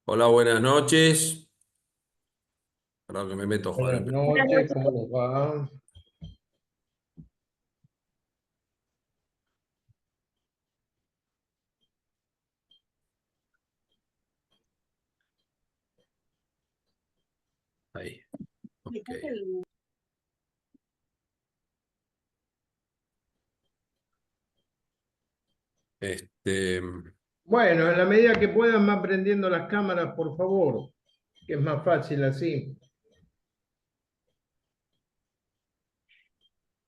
Hola, buenas noches. Perdón que me meto a jugar Buenas el noches, ¿cómo les va? ahí. Ok. Este, Bueno, en la medida que puedan, van prendiendo las cámaras, por favor, que es más fácil así.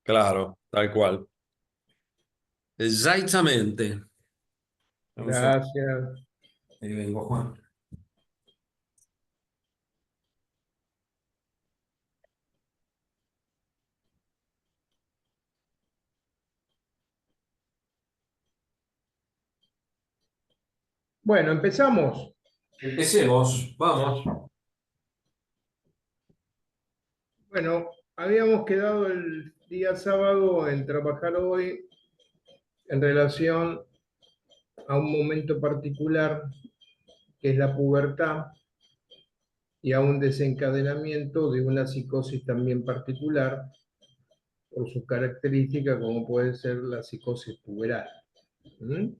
claro, tal cual. Exactamente. Gracias. Ahí vengo, Juan. Bueno, empezamos. Empecemos, vamos. Bueno, habíamos quedado el día sábado en trabajar hoy en relación a un momento particular que es la pubertad y a un desencadenamiento de una psicosis también particular por sus características, como puede ser la psicosis puberal. ¿Mm?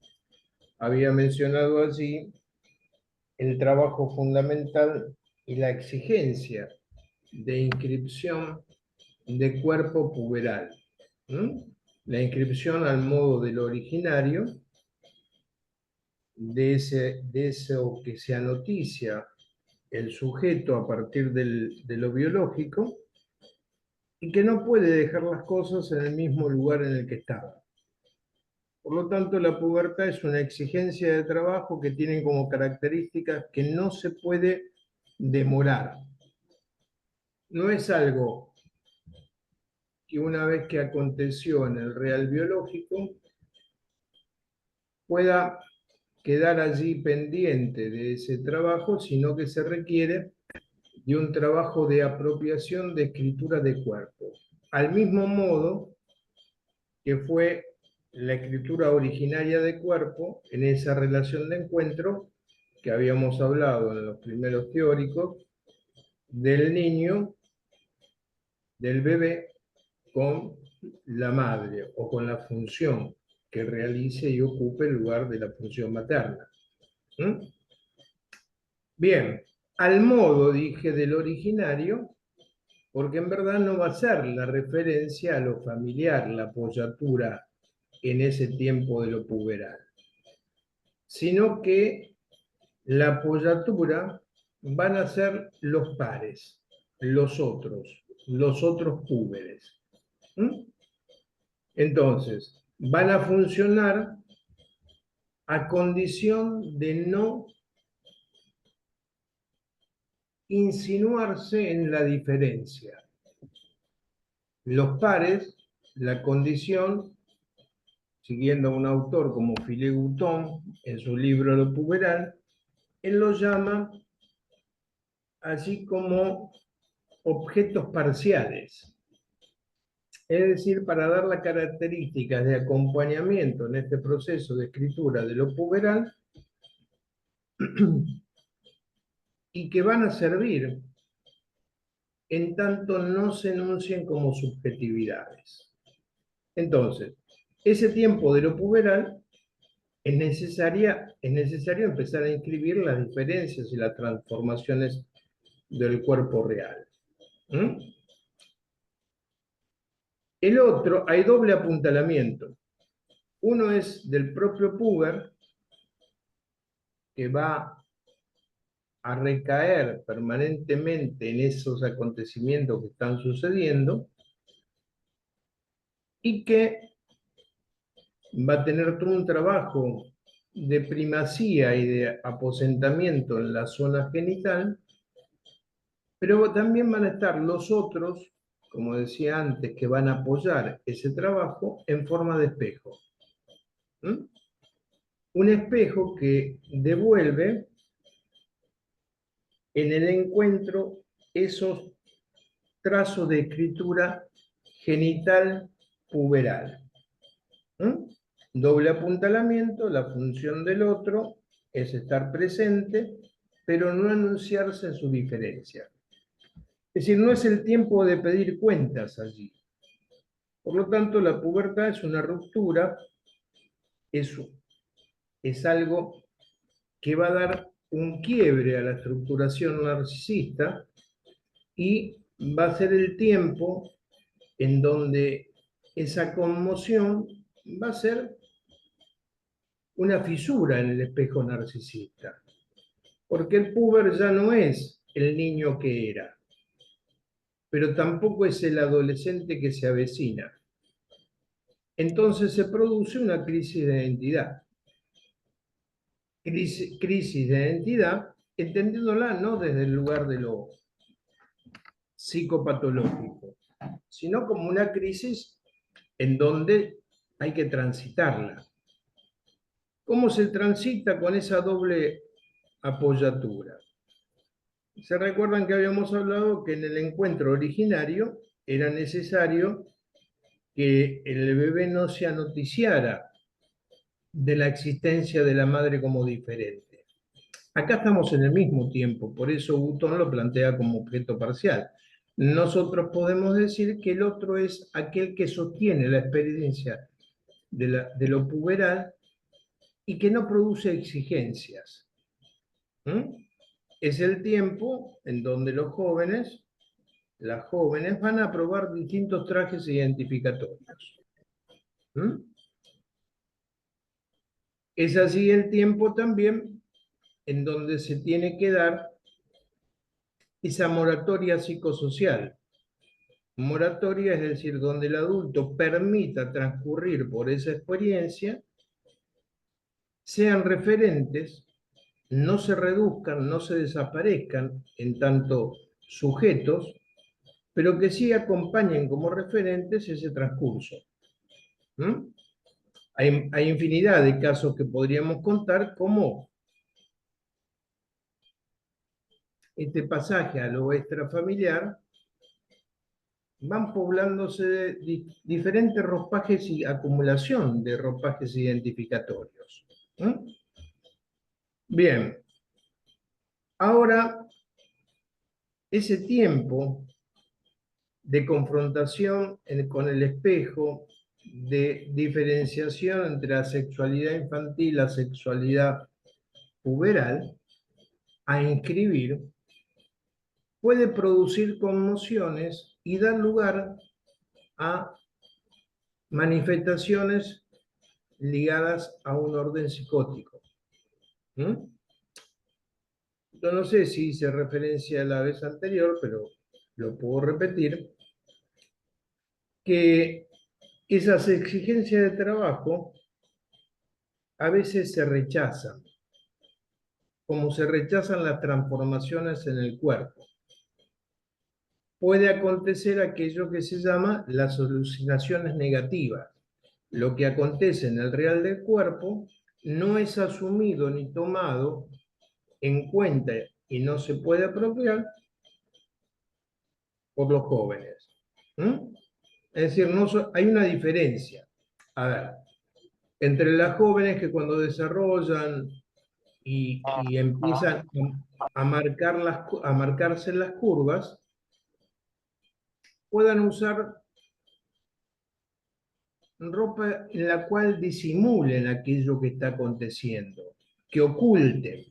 Había mencionado allí el trabajo fundamental y la exigencia de inscripción de cuerpo puberal. ¿Mm? La inscripción al modo del originario, de eso que se anoticia el sujeto a partir de lo biológico y que no puede dejar las cosas en el mismo lugar en el que estaba. Por lo tanto, la pubertad es una exigencia de trabajo que tiene como características que no se puede demorar. No es algo que una vez que aconteció en el real biológico pueda quedar allí pendiente de ese trabajo, sino que se requiere de un trabajo de apropiación de escritura de cuerpo. Al mismo modo que fue la escritura originaria de cuerpo en esa relación de encuentro que habíamos hablado en los primeros teóricos del niño, del bebé, con la madre o con la función que realice y ocupe el lugar de la función materna. ¿Mm? Bien, al modo, dije, del originario, porque en verdad no va a ser la referencia a lo familiar, la apoyatura en ese tiempo de lo puberal, sino que la apoyatura van a ser los pares, los otros púberes. ¿Mm? Entonces, van a funcionar a condición de no insinuarse en la diferencia. Los pares, la condición, siguiendo a un autor como Philé-Gouton en su libro Lo puberal, él lo llama así como objetos parciales. Es decir, para dar las características de acompañamiento en este proceso de escritura de lo puberal y que van a servir en tanto no se enuncien como subjetividades. Entonces, ese tiempo de lo puberal es necesario empezar a inscribir las diferencias y las transformaciones del cuerpo real. ¿Mm? El otro, hay doble apuntalamiento. Uno es del propio puber, que va a recaer permanentemente en esos acontecimientos que están sucediendo y que va a tener todo un trabajo de primacía y de aposentamiento en la zona genital, pero también van a estar los otros, como decía antes, que van a apoyar ese trabajo en forma de espejo. ¿Mm? Un espejo que devuelve en el encuentro esos trazos de escritura genital puberal. ¿Mm? Doble apuntalamiento, la función del otro es estar presente, pero no anunciarse en su diferencia. Es decir, no es el tiempo de pedir cuentas allí. Por lo tanto, la pubertad es una ruptura, es, es algo que va a dar un quiebre a la estructuración narcisista y va a ser el tiempo en donde esa conmoción va a ser una fisura en el espejo narcisista, porque el puber ya no es el niño que era, pero tampoco es el adolescente que se avecina. Entonces se produce una crisis de identidad. Crisis de identidad, entendiéndola no desde el lugar de lo psicopatológico, sino como una crisis en donde hay que transitarla. ¿Cómo se transita con esa doble apoyatura? Se recuerdan que habíamos hablado que en el encuentro originario era necesario que el bebé no se anoticiara de la existencia de la madre como diferente. Acá estamos en el mismo tiempo, por eso Button lo plantea como objeto parcial. Nosotros podemos decir que el otro es aquel que sostiene la experiencia de lo puberal y que no produce exigencias. ¿Mm? Es el tiempo en donde los jóvenes, las jóvenes, van a probar distintos trajes identificatorios. ¿Mm? Es así el tiempo también en donde se tiene que dar esa moratoria psicosocial. Moratoria es decir, donde el adulto permita transcurrir por esa experiencia, sean referentes, no se reduzcan, no se desaparezcan en tanto sujetos, pero que sí acompañen como referentes ese transcurso. ¿Mm? Hay infinidad de casos que podríamos contar como este pasaje a lo extrafamiliar van poblándose de diferentes ropajes y acumulación de ropajes identificatorios. ¿Mm? Bien, ahora ese tiempo de confrontación con el espejo, de diferenciación entre la sexualidad infantil y la sexualidad puberal, a inscribir, puede producir conmociones y dar lugar a manifestaciones ligadas a un orden psicótico. ¿Mm? Yo no sé si hice referencia a la vez anterior, pero lo puedo repetir, que esas exigencias de trabajo a veces se rechazan, como se rechazan las transformaciones en el cuerpo. Puede acontecer aquello que se llama las alucinaciones negativas. Lo que acontece en el real del cuerpo no es asumido ni tomado en cuenta y no se puede apropiar por los jóvenes. ¿Mm? Es decir, hay una diferencia. A ver, entre las jóvenes que cuando desarrollan y empiezan a marcarse las curvas, puedan usar ropa en la cual disimulen aquello que está aconteciendo, que oculten.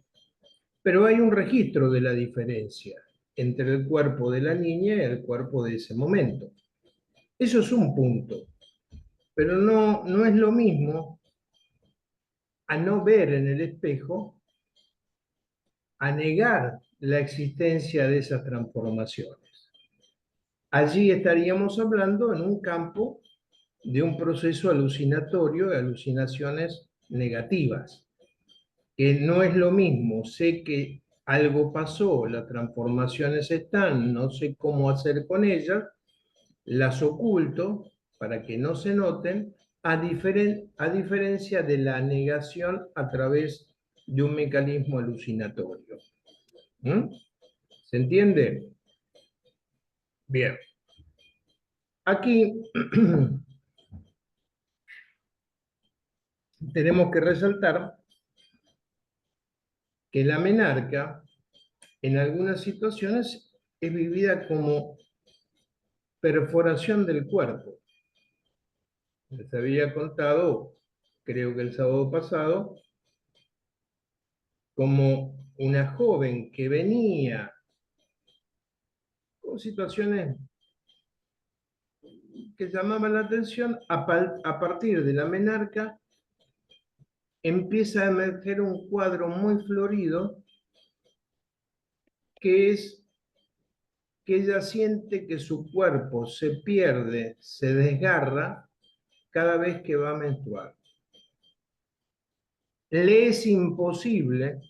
Pero hay un registro de la diferencia entre el cuerpo de la niña y el cuerpo de ese momento. Eso es un punto, pero no es lo mismo a no ver en el espejo, a negar la existencia de esas transformaciones. Allí estaríamos hablando en un campo de un proceso alucinatorio de alucinaciones negativas, que no es lo mismo, sé que algo pasó, las transformaciones están, no sé cómo hacer con ellas, las oculto para que no se noten, a diferencia de la negación a través de un mecanismo alucinatorio. ¿Mm? ¿Se entiende? Bien. Aquí tenemos que resaltar que la menarca en algunas situaciones es vivida como perforación del cuerpo. Les había contado, creo que el sábado pasado, como una joven que venía con situaciones que llamaban la atención, a partir de la menarca empieza a emerger un cuadro muy florido, que es que ella siente que su cuerpo se pierde, se desgarra cada vez que va a menstruar. Le es imposible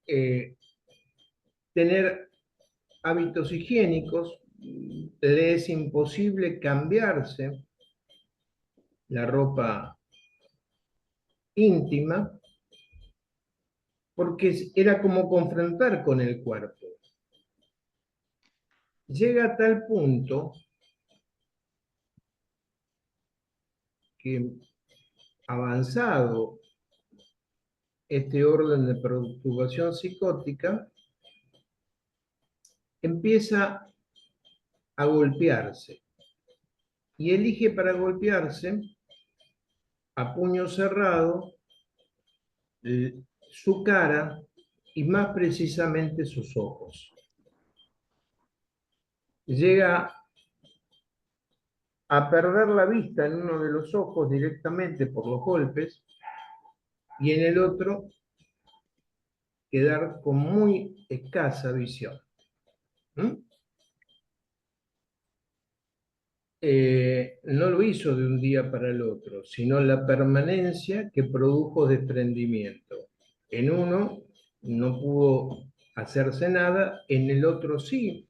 eh, tener hábitos higiénicos, le es imposible cambiarse la ropa íntima, porque era como confrontar con el cuerpo. Llega a tal punto que, avanzado este orden de perturbación psicótica, empieza a golpearse y elige para golpearse a puño cerrado su cara y más precisamente sus ojos. Llega a perder la vista en uno de los ojos directamente por los golpes y en el otro quedar con muy escasa visión. ¿Mm? No lo hizo de un día para el otro, sino la permanencia que produjo desprendimiento. En uno no pudo hacerse nada, en el otro sí,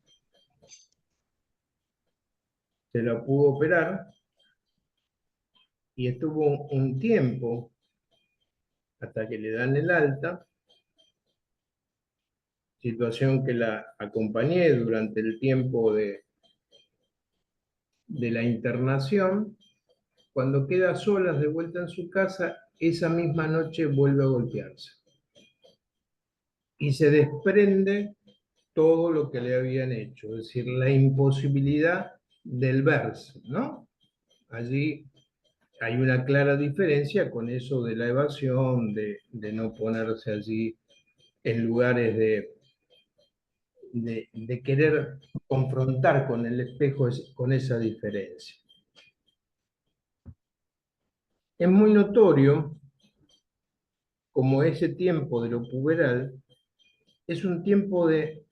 se la pudo operar y estuvo un tiempo hasta que le dan el alta, situación que la acompañé durante el tiempo de la internación. Cuando queda solas de vuelta en su casa, esa misma noche vuelve a golpearse y se desprende todo lo que le habían hecho, es decir, la imposibilidad del verse, ¿no? Allí hay una clara diferencia con eso de la evasión, de no ponerse allí en lugares de querer confrontar con el espejo con esa diferencia. Es muy notorio como ese tiempo de lo puberal es un tiempo de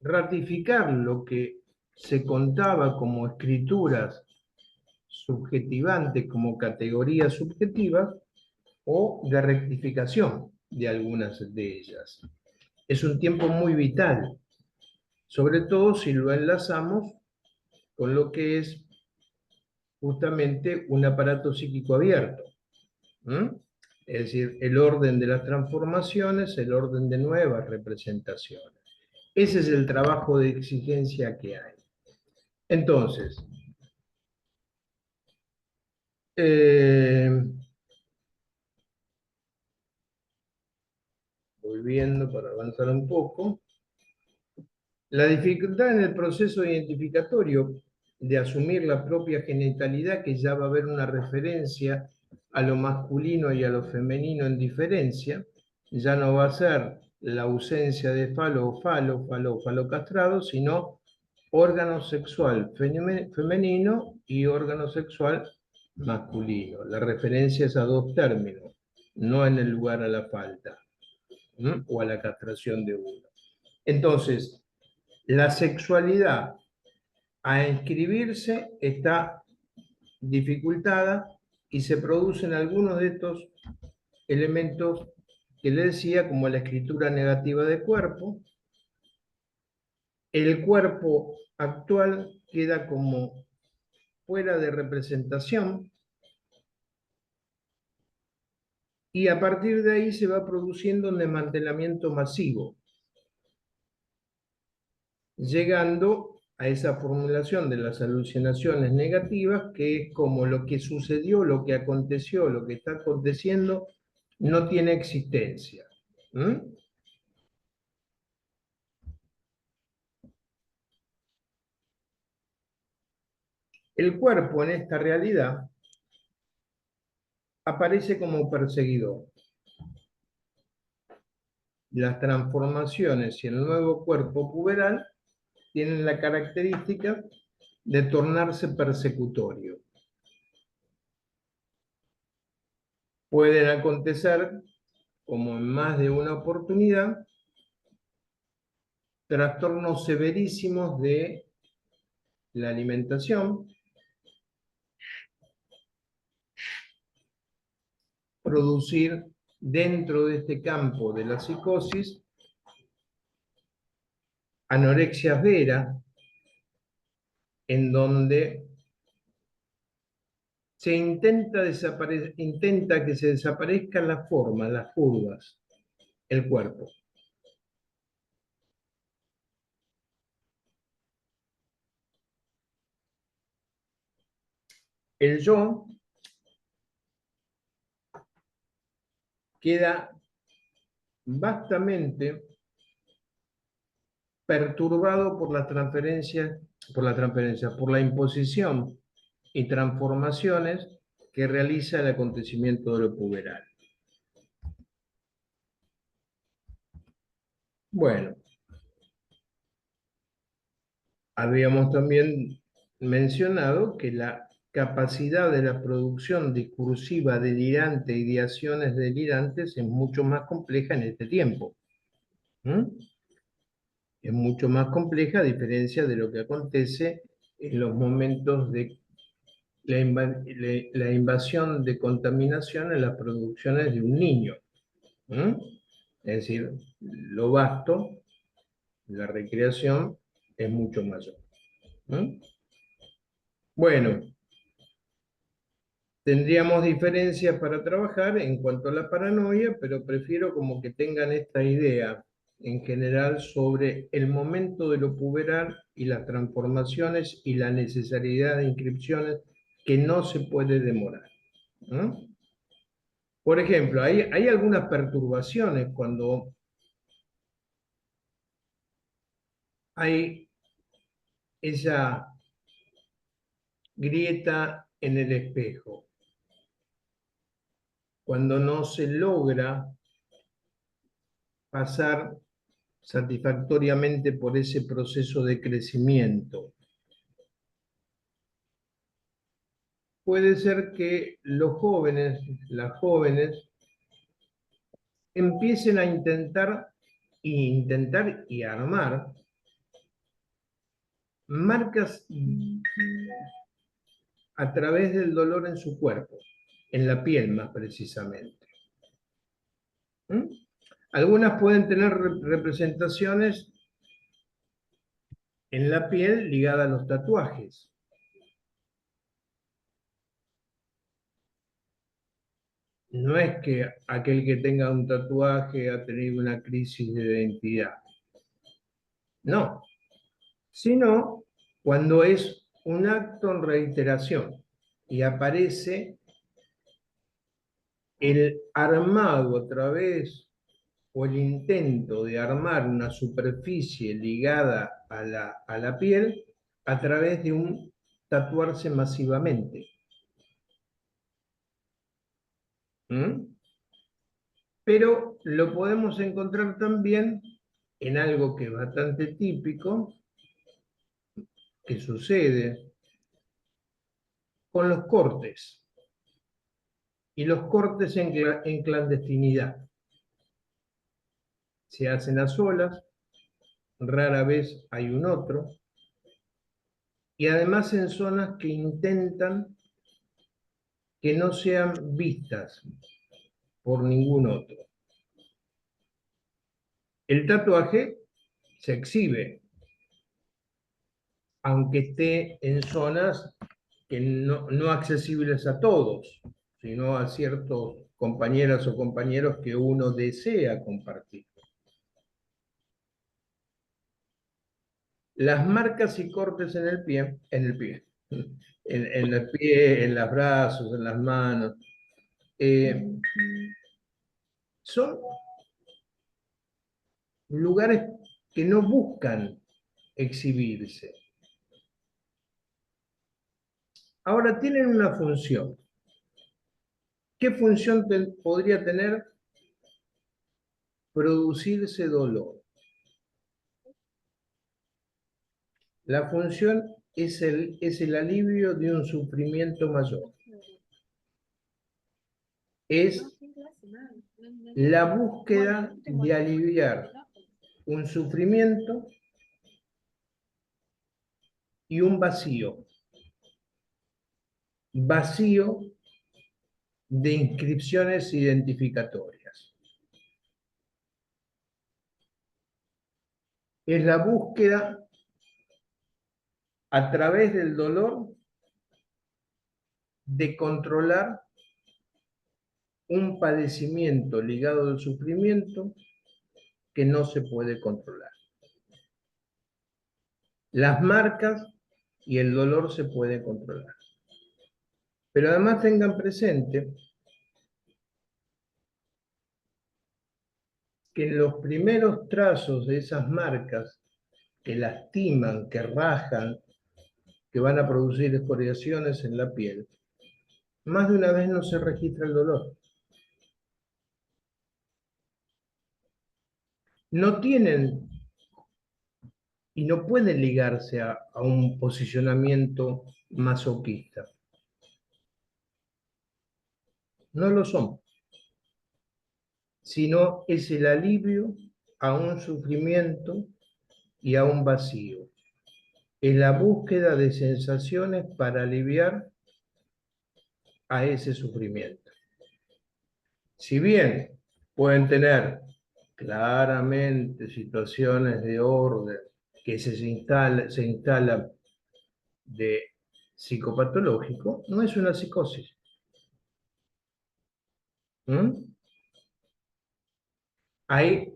ratificar lo que se contaba como escrituras subjetivantes, como categorías subjetivas, o de rectificación de algunas de ellas. Es un tiempo muy vital, sobre todo si lo enlazamos con lo que es justamente un aparato psíquico abierto. ¿Mm? Es decir, el orden de las transformaciones, el orden de nuevas representaciones. Ese es el trabajo de exigencia que hay. Entonces, eh, voy viendo para avanzar un poco. La dificultad en el proceso identificatorio de asumir la propia genitalidad, que ya va a haber una referencia a lo masculino y a lo femenino en diferencia, ya no va a ser la ausencia de falo o falo castrado, sino órgano sexual femenino y órgano sexual masculino. La referencia es a dos términos, no en el lugar a la falta, ¿m? O a la castración de uno. Entonces, la sexualidad a inscribirse está dificultada y se producen algunos de estos elementos que le decía, como la escritura negativa de cuerpo. El cuerpo actual queda como fuera de representación, y a partir de ahí se va produciendo un desmantelamiento masivo, llegando a esa formulación de las alucinaciones negativas, que es como lo que sucedió, lo que aconteció, lo que está aconteciendo, no tiene existencia. ¿Mm? El cuerpo en esta realidad aparece como perseguidor. Las transformaciones y el nuevo cuerpo puberal tienen la característica de tornarse persecutorio. Pueden acontecer, como en más de una oportunidad, trastornos severísimos de la alimentación, producir dentro de este campo de la psicosis anorexia vera, en donde se intenta que se desaparezcan las formas, las curvas, el cuerpo. El yo queda vastamente perturbado por la imposición y transformaciones que realiza el acontecimiento de lo puberal. Bueno, habíamos también mencionado que la capacidad de la producción discursiva delirante y de acciones delirantes es mucho más compleja en este tiempo. ¿Mm? Es mucho más compleja a diferencia de lo que acontece en los momentos de la invasión de contaminación en las producciones de un niño. ¿Mm? Es decir, lo vasto, la recreación, es mucho mayor. ¿Mm? Bueno, tendríamos diferencias para trabajar en cuanto a la paranoia, pero prefiero como que tengan esta idea en general sobre el momento de lo puberal y las transformaciones y la necesidad de inscripciones que no se puede demorar. ¿No? Por ejemplo, hay algunas perturbaciones cuando hay esa grieta en el espejo, cuando no se logra pasar satisfactoriamente por ese proceso de crecimiento. Puede ser que los jóvenes, las jóvenes, empiecen a intentar y armar marcas a través del dolor en su cuerpo, en la piel más precisamente. ¿Mm? Algunas pueden tener representaciones en la piel ligadas a los tatuajes. No es que aquel que tenga un tatuaje ha tenido una crisis de identidad. No, sino cuando es un acto en reiteración y aparece el armado a través o el intento de armar una superficie ligada a la piel a través de un tatuarse masivamente. ¿Mm? Pero lo podemos encontrar también en algo que es bastante típico, que sucede con los cortes, y los cortes en clandestinidad. Se hacen a solas, rara vez hay un otro, y además en zonas que intentan que no sean vistas por ningún otro. El tatuaje se exhibe, aunque esté en zonas que no accesibles a todos, sino a ciertos compañeras o compañeros que uno desea compartir. Las marcas y cortes en el pie, en los brazos, en las manos, eh, son lugares que no buscan exhibirse. Ahora tienen una función. ¿Qué función podría tener producirse dolor? La función es el alivio de un sufrimiento mayor. Es la búsqueda de aliviar un sufrimiento y un vacío. Vacío de inscripciones identificatorias. Es la búsqueda a través del dolor de controlar un padecimiento ligado al sufrimiento que no se puede controlar. Las marcas y el dolor se pueden controlar. Pero además tengan presente que en los primeros trazos de esas marcas que lastiman, que rajan, que van a producir escoriaciones en la piel, más de una vez no se registra el dolor. No tienen y no pueden ligarse a un posicionamiento masoquista. No lo son, sino es el alivio a un sufrimiento y a un vacío. Es la búsqueda de sensaciones para aliviar a ese sufrimiento. Si bien pueden tener claramente situaciones de orden que se instalan de psicopatológico, no es una psicosis. ¿Mm? Ahí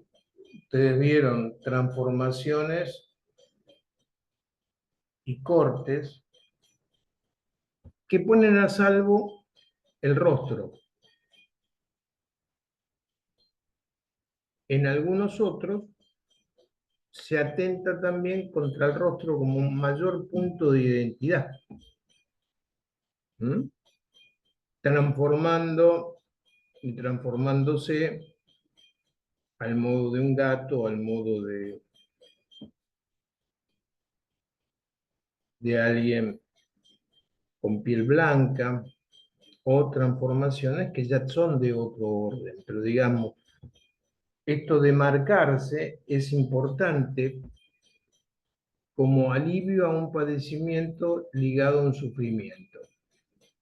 ustedes vieron transformaciones y cortes que ponen a salvo el rostro. En algunos otros se atenta también contra el rostro como un mayor punto de identidad, ¿Mm? Transformando y transformándose al modo de un gato, al modo de alguien con piel blanca, o transformaciones que ya son de otro orden. Pero digamos, esto de marcarse es importante como alivio a un padecimiento ligado a un sufrimiento.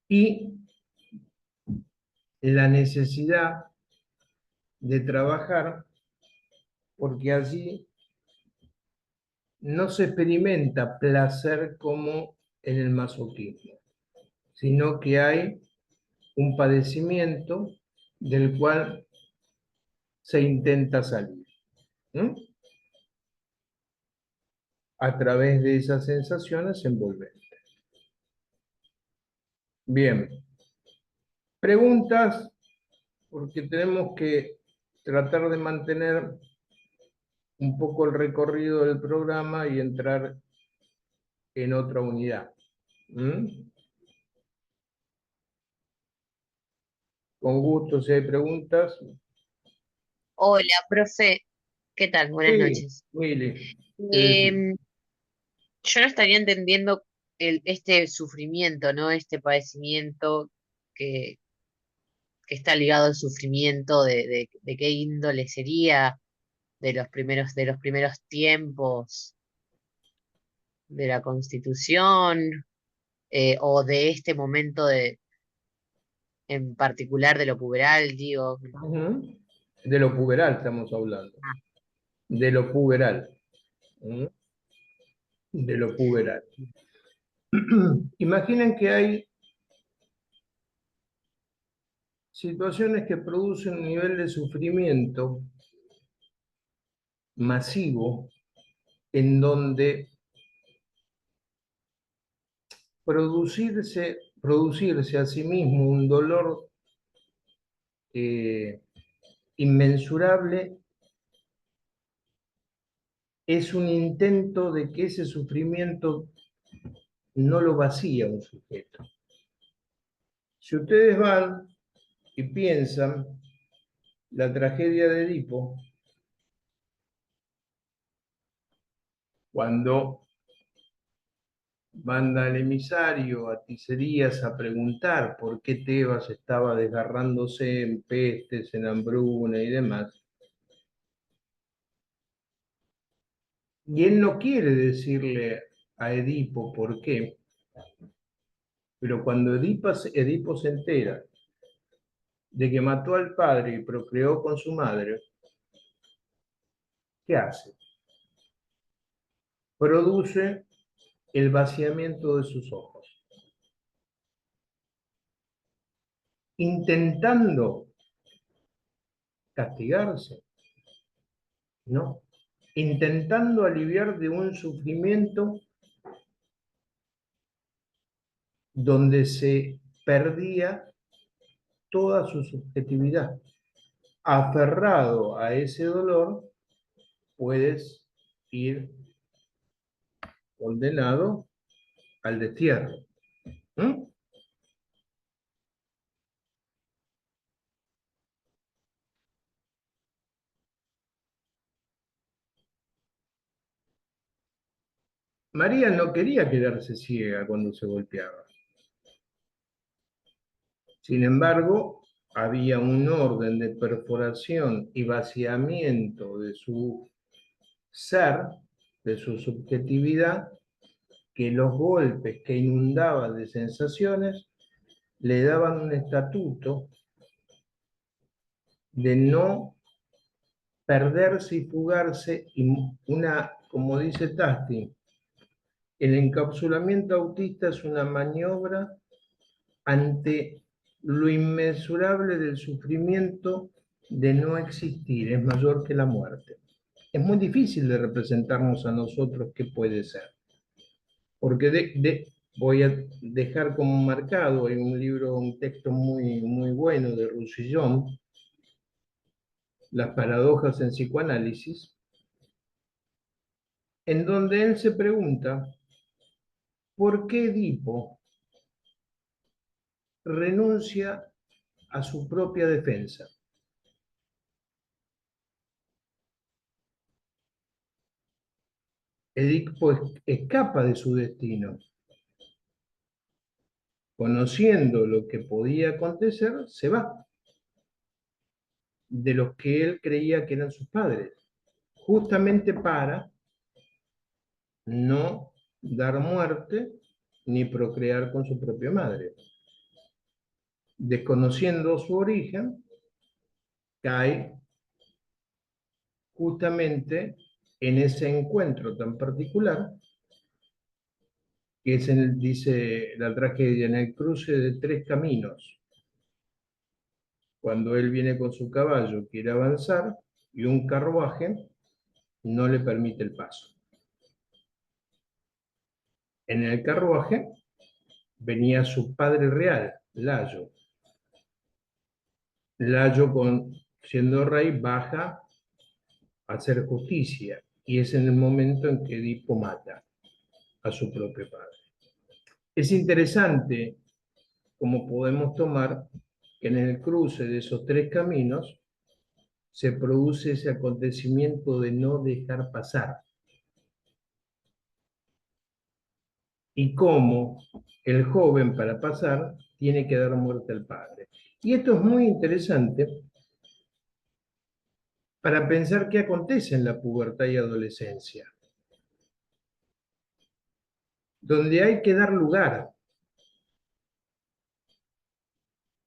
Y la necesidad de trabajar porque allí no se experimenta placer como en el masoquismo, sino que hay un padecimiento del cual se intenta salir, ¿no? A través de esas sensaciones envolventes. Bien, preguntas, porque tenemos que tratar de mantener un poco el recorrido del programa y entrar en otra unidad. ¿Mm? Con gusto, si hay preguntas. Hola, profe, ¿qué tal? Buenas Sí, noches. Willy, ¿qué decís? Em, yo no estaría entendiendo este sufrimiento, ¿no? Este padecimiento que, que está ligado al sufrimiento de qué índole sería de los primeros tiempos de la Constitución, o de este momento en particular de lo puberal, digo. Ujú. De lo puberal estamos hablando, Ah, de lo puberal, ¿Mm? De lo puberal. Imaginen que hay situaciones que producen un nivel de sufrimiento masivo en donde producirse a sí mismo un dolor eh, inmensurable es un intento de que ese sufrimiento no lo vacía un sujeto. Si ustedes van y piensan la tragedia de Edipo, cuando manda al emisario a Ticerías a preguntar por qué Tebas estaba desgarrándose en pestes, en hambruna y demás, y él no quiere decirle a Edipo por qué, pero cuando Edipo se entera de que mató al padre y procreó con su madre, ¿qué hace? Produce el vaciamiento de sus ojos, intentando castigarse, ¿no? Intentando aliviar de un sufrimiento donde se perdía toda su subjetividad. Aferrado a ese dolor, puedes ir condenado al destierro. ¿Mm? María no quería quedarse ciega cuando se golpeaba. Sin embargo, había un orden de perforación y vaciamiento de su ser, de su subjetividad, que los golpes que inundaban de sensaciones le daban un estatuto de no perderse y fugarse, y como dice Tasti, el encapsulamiento autista es una maniobra ante lo inmensurable del sufrimiento de no existir, es mayor que la muerte. Es muy difícil de representarnos a nosotros qué puede ser, porque voy a dejar como marcado, hay un libro, un texto muy bueno de Roussillon, Las paradojas en psicoanálisis, en donde él se pregunta por qué Edipo renuncia a su propia defensa. Edipo escapa de su destino. Conociendo lo que podía acontecer, se va de los que él creía que eran sus padres, justamente para no dar muerte ni procrear con su propia madre. Desconociendo su origen, cae justamente en ese encuentro tan particular, que es, dice la tragedia, en el cruce de tres caminos, cuando él viene con su caballo, quiere avanzar, y un carruaje no le permite el paso. En el carruaje venía su padre real, Layo. Layo, siendo rey, baja a hacer justicia, y es en el momento en que Edipo mata a su propio padre. Es interesante como podemos tomar que en el cruce de esos tres caminos se produce ese acontecimiento de no dejar pasar, y cómo el joven, para pasar, tiene que dar muerte al padre. Y esto es muy interesante para pensar qué acontece en la pubertad y adolescencia, donde hay que dar lugar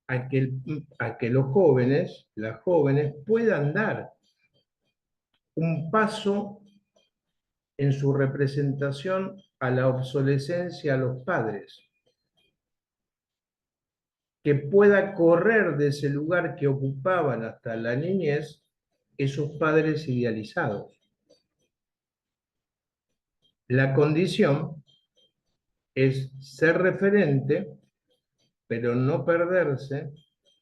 a que los jóvenes, las jóvenes, puedan dar un paso en su representación a la obsolescencia a los padres, que pueda correr de ese lugar que ocupaban hasta la niñez esos padres idealizados. La condición es ser referente, pero no perderse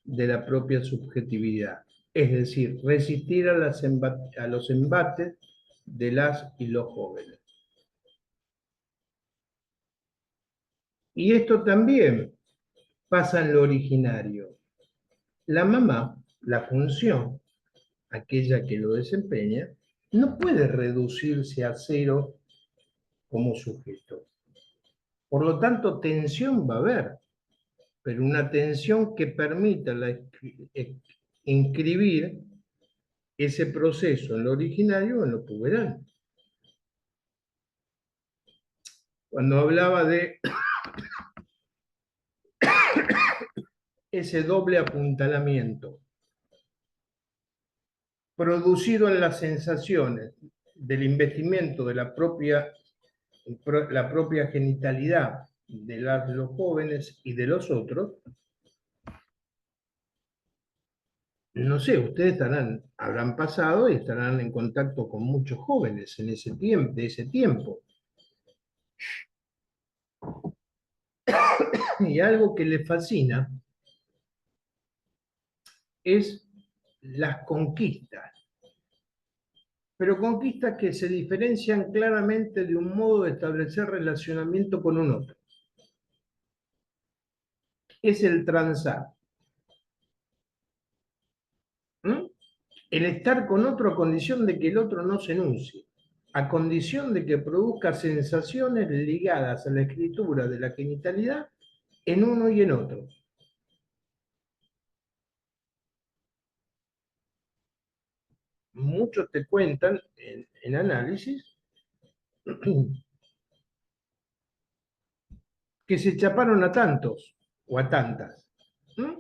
de la propia subjetividad. Es decir, resistir a los embates de las y los jóvenes. Y esto también pasa en lo originario. La mamá, la función, aquella que lo desempeña, no puede reducirse a cero como sujeto. Por lo tanto, tensión va a haber, pero una tensión que permita inscribir ese proceso en lo originario o en lo puberal. Cuando hablaba de ese doble apuntalamiento producido en las sensaciones del investimiento de la propia genitalidad de los jóvenes y de los otros, no sé, ustedes habrán pasado y estarán en contacto con muchos jóvenes en ese tiempo, de ese tiempo. Y algo que les fascina es las conquistas, pero conquistas que se diferencian claramente de un modo de establecer relacionamiento con un otro. Es el transar. ¿Mm? El estar con otro a condición de que el otro no se enuncie, a condición de que produzca sensaciones ligadas a la escritura de la genitalidad en uno y en otro. Muchos te cuentan en análisis que se chaparon a tantos o a tantas. ¿Mm?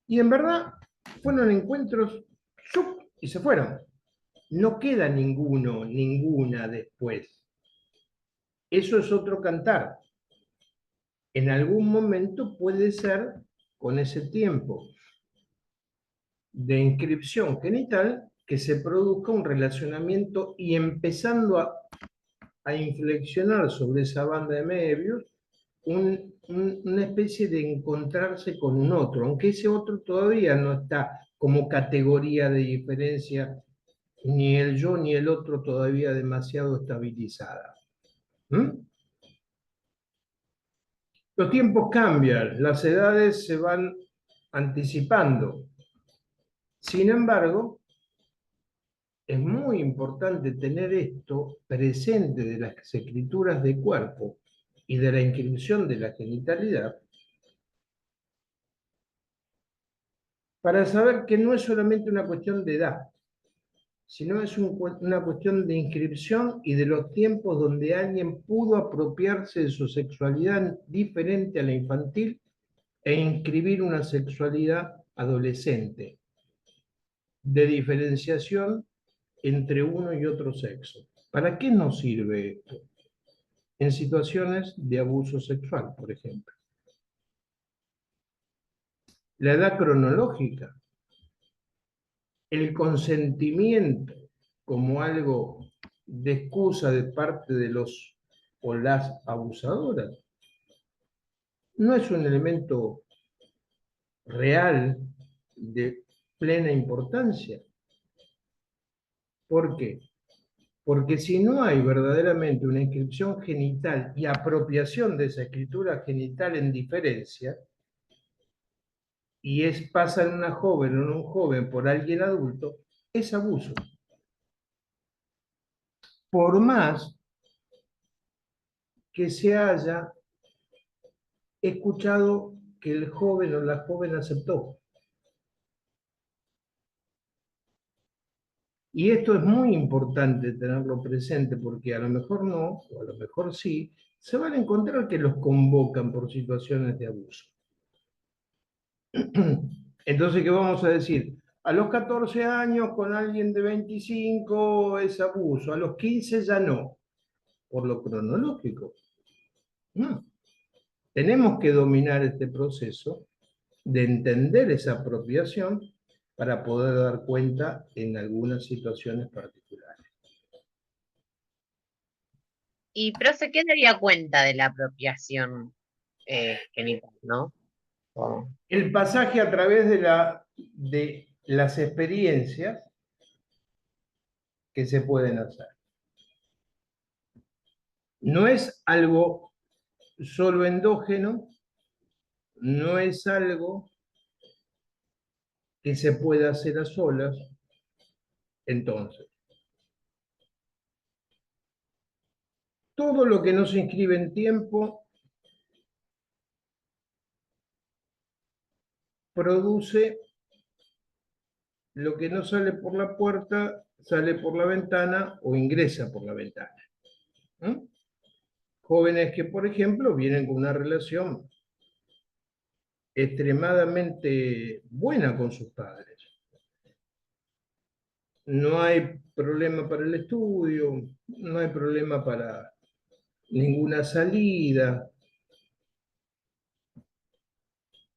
Y en verdad fueron encuentros ¡zup! Y se fueron. No queda ninguno, ninguna después. Eso es otro cantar. En algún momento puede ser con ese tiempo de inscripción genital que se produzca un relacionamiento y empezando a inflexionar sobre esa banda de Möbius una especie de encontrarse con un otro, aunque ese otro todavía no está como categoría de diferencia, ni el yo ni el otro todavía demasiado estabilizada. ¿Mm? Los tiempos cambian, las edades se van anticipando. Sin embargo, es muy importante tener esto presente de las escrituras de cuerpo y de la inscripción de la genitalidad para saber que no es solamente una cuestión de edad, sino es una cuestión de inscripción y de los tiempos donde alguien pudo apropiarse de su sexualidad diferente a la infantil e inscribir una sexualidad adolescente, de diferenciación entre uno y otro sexo. ¿Para qué nos sirve esto? En situaciones de abuso sexual, por ejemplo. La edad cronológica, el consentimiento como algo de excusa de parte de los o las abusadoras, no es un elemento real de plena importancia. ¿Por qué? Porque si no hay verdaderamente una inscripción genital y apropiación de esa escritura genital en diferencia, y pasa en una joven o en un joven por alguien adulto, es abuso. Por más que se haya escuchado que el joven o la joven aceptó. Y esto es muy importante tenerlo presente porque a lo mejor no, o a lo mejor sí, se van a encontrar que los convocan por situaciones de abuso. Entonces, ¿qué vamos a decir? A los 14 años con alguien de 25 es abuso, a los 15 ya no, por lo cronológico. No. Tenemos que dominar este proceso de entender esa apropiación para poder dar cuenta en algunas situaciones particulares. Y, profe, ¿qué daría cuenta de la apropiación genital, no? O- El pasaje a través de las experiencias que se pueden hacer. No es algo solo endógeno, no es algo que se pueda hacer a solas. Entonces, todo lo que no se inscribe en tiempo produce lo que no sale por la puerta, sale por la ventana o ingresa por la ventana. ¿Mm? Jóvenes que, por ejemplo, vienen con una relación extremadamente buena con sus padres. No hay problema para el estudio, no hay problema para ninguna salida,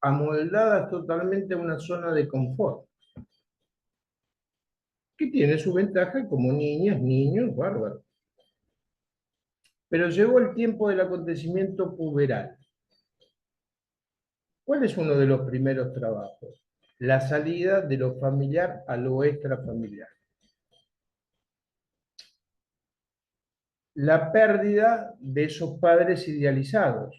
amoldadas totalmente a una zona de confort, que tiene su ventaja como niñas, niños, bárbaro. Pero llegó el tiempo del acontecimiento puberal. ¿Cuál es uno de los primeros trabajos? La salida de lo familiar a lo extrafamiliar. La pérdida de esos padres idealizados.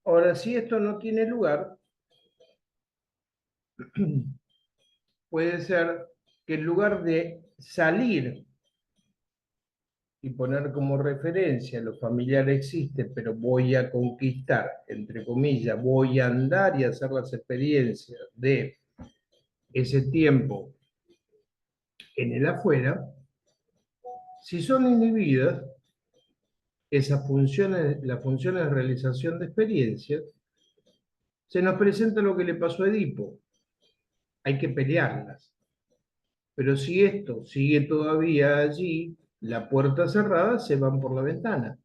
Ahora, si esto no tiene lugar, puede ser que en lugar de salir y poner como referencia lo familiar existe, pero voy a conquistar, entre comillas, voy a andar y hacer las experiencias de ese tiempo en el afuera, si son inhibidas, esas funciones, las funciones de realización de experiencias, se nos presenta lo que le pasó a Edipo. Hay que pelearlas. Pero si esto sigue todavía allí, la puerta cerrada, se van por la ventana.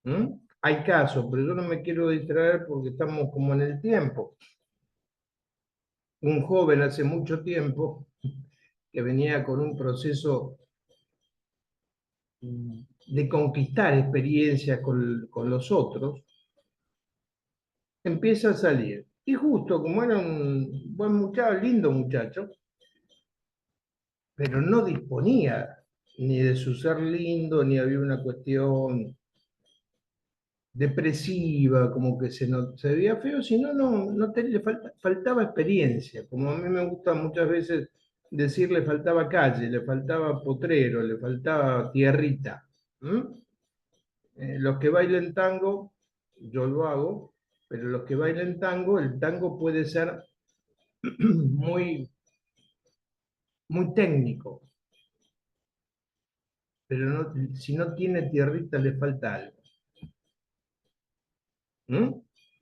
¿Mm? Hay casos, pero yo no me quiero distraer porque estamos como en el tiempo. Un joven hace mucho tiempo que venía con un proceso de conquistar experiencias con los otros, empieza a salir. Y justo como era un buen muchacho, lindo muchacho, pero no disponía ni de su ser lindo, ni había una cuestión depresiva, como que se veía feo, sino le faltaba experiencia. Como a mí me gusta muchas veces decir, le faltaba calle, le faltaba potrero, le faltaba tierrita. ¿Mm? Los que bailen tango, yo lo hago, pero los que bailen tango, el tango puede ser muy, muy técnico, pero si no tiene tierrita le falta algo. ¿Mm?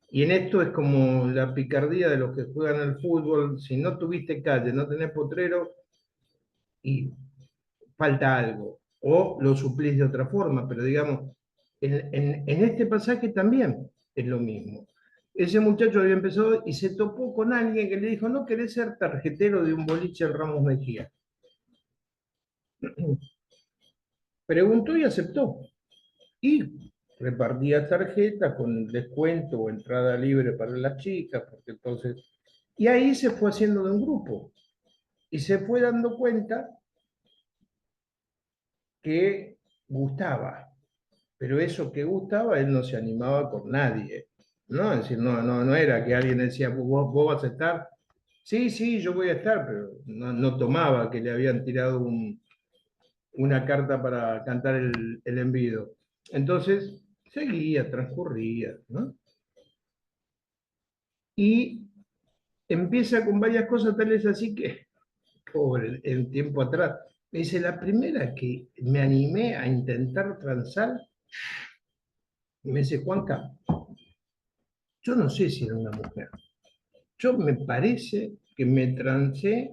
Y en esto es como la picardía de los que juegan al fútbol, si no tuviste calle, no tenés potrero, y falta algo, o lo suplís de otra forma, pero digamos, en este pasaje también es lo mismo. Ese muchacho había empezado y se topó con alguien que le dijo, ¿no querés ser tarjetero de un boliche en Ramos Mejía? Preguntó y aceptó. Y repartía tarjetas con descuento o entrada libre para las chicas, porque entonces... Y ahí se fue haciendo de un grupo. Y se fue dando cuenta que gustaba. Pero eso que gustaba, él no se animaba con nadie. ¿No? Es decir, no era que alguien decía, vos vas a estar. Sí, sí, yo voy a estar, pero no tomaba que le habían tirado una carta para cantar el envido. Entonces, seguía, transcurría, ¿no? Y empieza con varias cosas tales así que, pobre, el tiempo atrás, me dice, la primera que me animé a intentar transar, me dice, Juanca, yo no sé si era una mujer. Yo me parece que me transé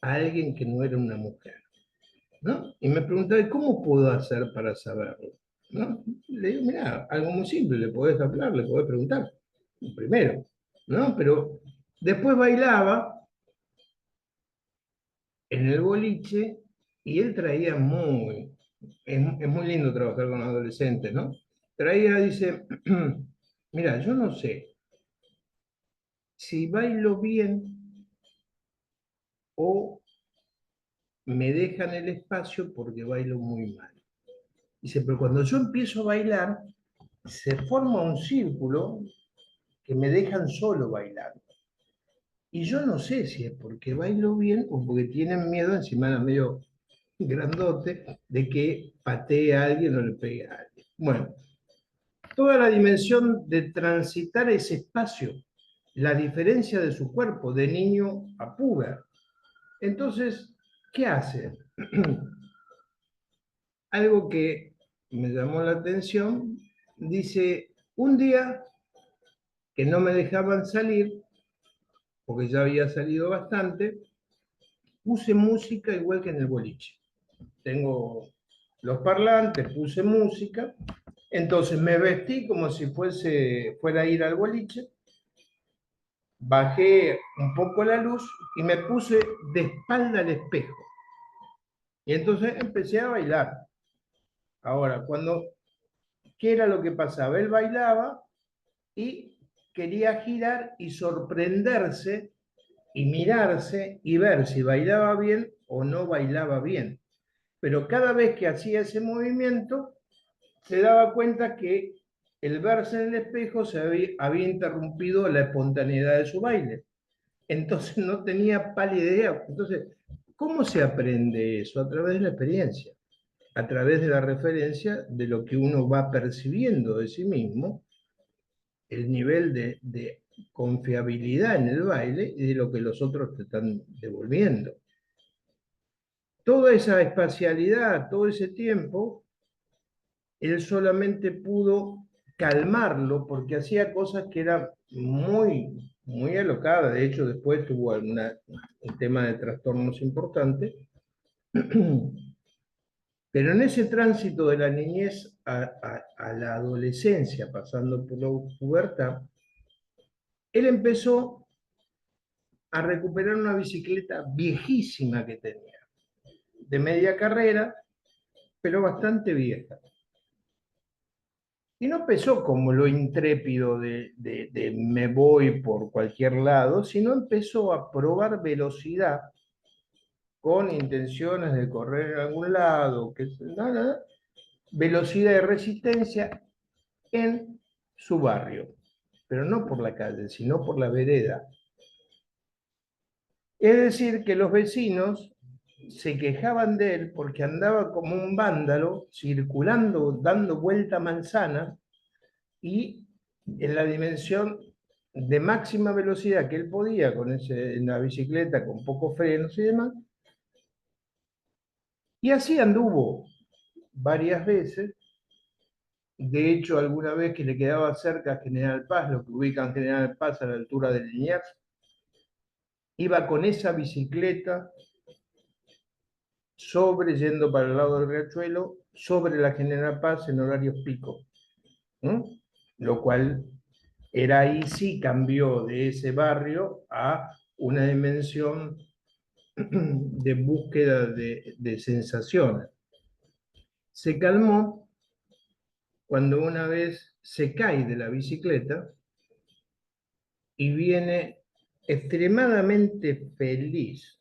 a alguien que no era una mujer. ¿no? Y me preguntaba, ¿cómo puedo hacer para saberlo? ¿No? Le digo, mira, algo muy simple, le podés hablar, le podés preguntar, primero, ¿no? Pero después bailaba en el boliche y él traía es muy lindo trabajar con adolescentes, ¿no? Traía, dice, mira, yo no sé si bailo bien o me dejan el espacio porque bailo muy mal. Dice, pero cuando yo empiezo a bailar, se forma un círculo que me dejan solo bailar. Y yo no sé si es porque bailo bien o porque tienen miedo, encima era medio grandote, de que patee a alguien o le pegue a alguien. Bueno, toda la dimensión de transitar ese espacio, la diferencia de su cuerpo de niño a puber. Entonces, ¿qué hace? Algo que me llamó la atención, dice, un día que no me dejaban salir, porque ya había salido bastante, puse música igual que en el boliche. Tengo los parlantes, puse música, entonces me vestí como si fuera a ir al boliche, bajé un poco la luz y me puse de espalda al espejo. Y entonces empecé a bailar. Ahora, ¿qué era lo que pasaba? Él bailaba y quería girar y sorprenderse y mirarse y ver si bailaba bien o no bailaba bien. Pero cada vez que hacía ese movimiento, se daba cuenta que el verse en el espejo había interrumpido la espontaneidad de su baile. Entonces no tenía pálida idea. Entonces, ¿cómo se aprende eso? A través de la experiencia, a través de la referencia de lo que uno va percibiendo de sí mismo, el nivel de confiabilidad en el baile y de lo que los otros te están devolviendo. Toda esa espacialidad, todo ese tiempo, él solamente pudo calmarlo porque hacía cosas que eran muy alocadas. De hecho, después tuvo un tema de trastornos importantes. Pero en ese tránsito de la niñez a la adolescencia, pasando por la pubertad, él empezó a recuperar una bicicleta viejísima que tenía, de media carrera, pero bastante vieja. Y no empezó como lo intrépido de me voy por cualquier lado, sino empezó a probar velocidad con intenciones de correr en algún lado, nada, velocidad y resistencia en su barrio, pero no por la calle, sino por la vereda. Es decir, que los vecinos se quejaban de él porque andaba como un vándalo, circulando, dando vuelta manzana, y en la dimensión de máxima velocidad que él podía en la bicicleta con pocos frenos y demás. Y así anduvo varias veces. De hecho, alguna vez que le quedaba cerca a General Paz, lo que ubican General Paz a la altura de Liniers, iba con esa bicicleta yendo para el lado del Riachuelo, sobre la General Paz en horarios pico. ¿Mm? Lo cual era ahí sí cambió de ese barrio a una dimensión de búsqueda de sensaciones. Se calmó cuando una vez se cae de la bicicleta y viene extremadamente feliz.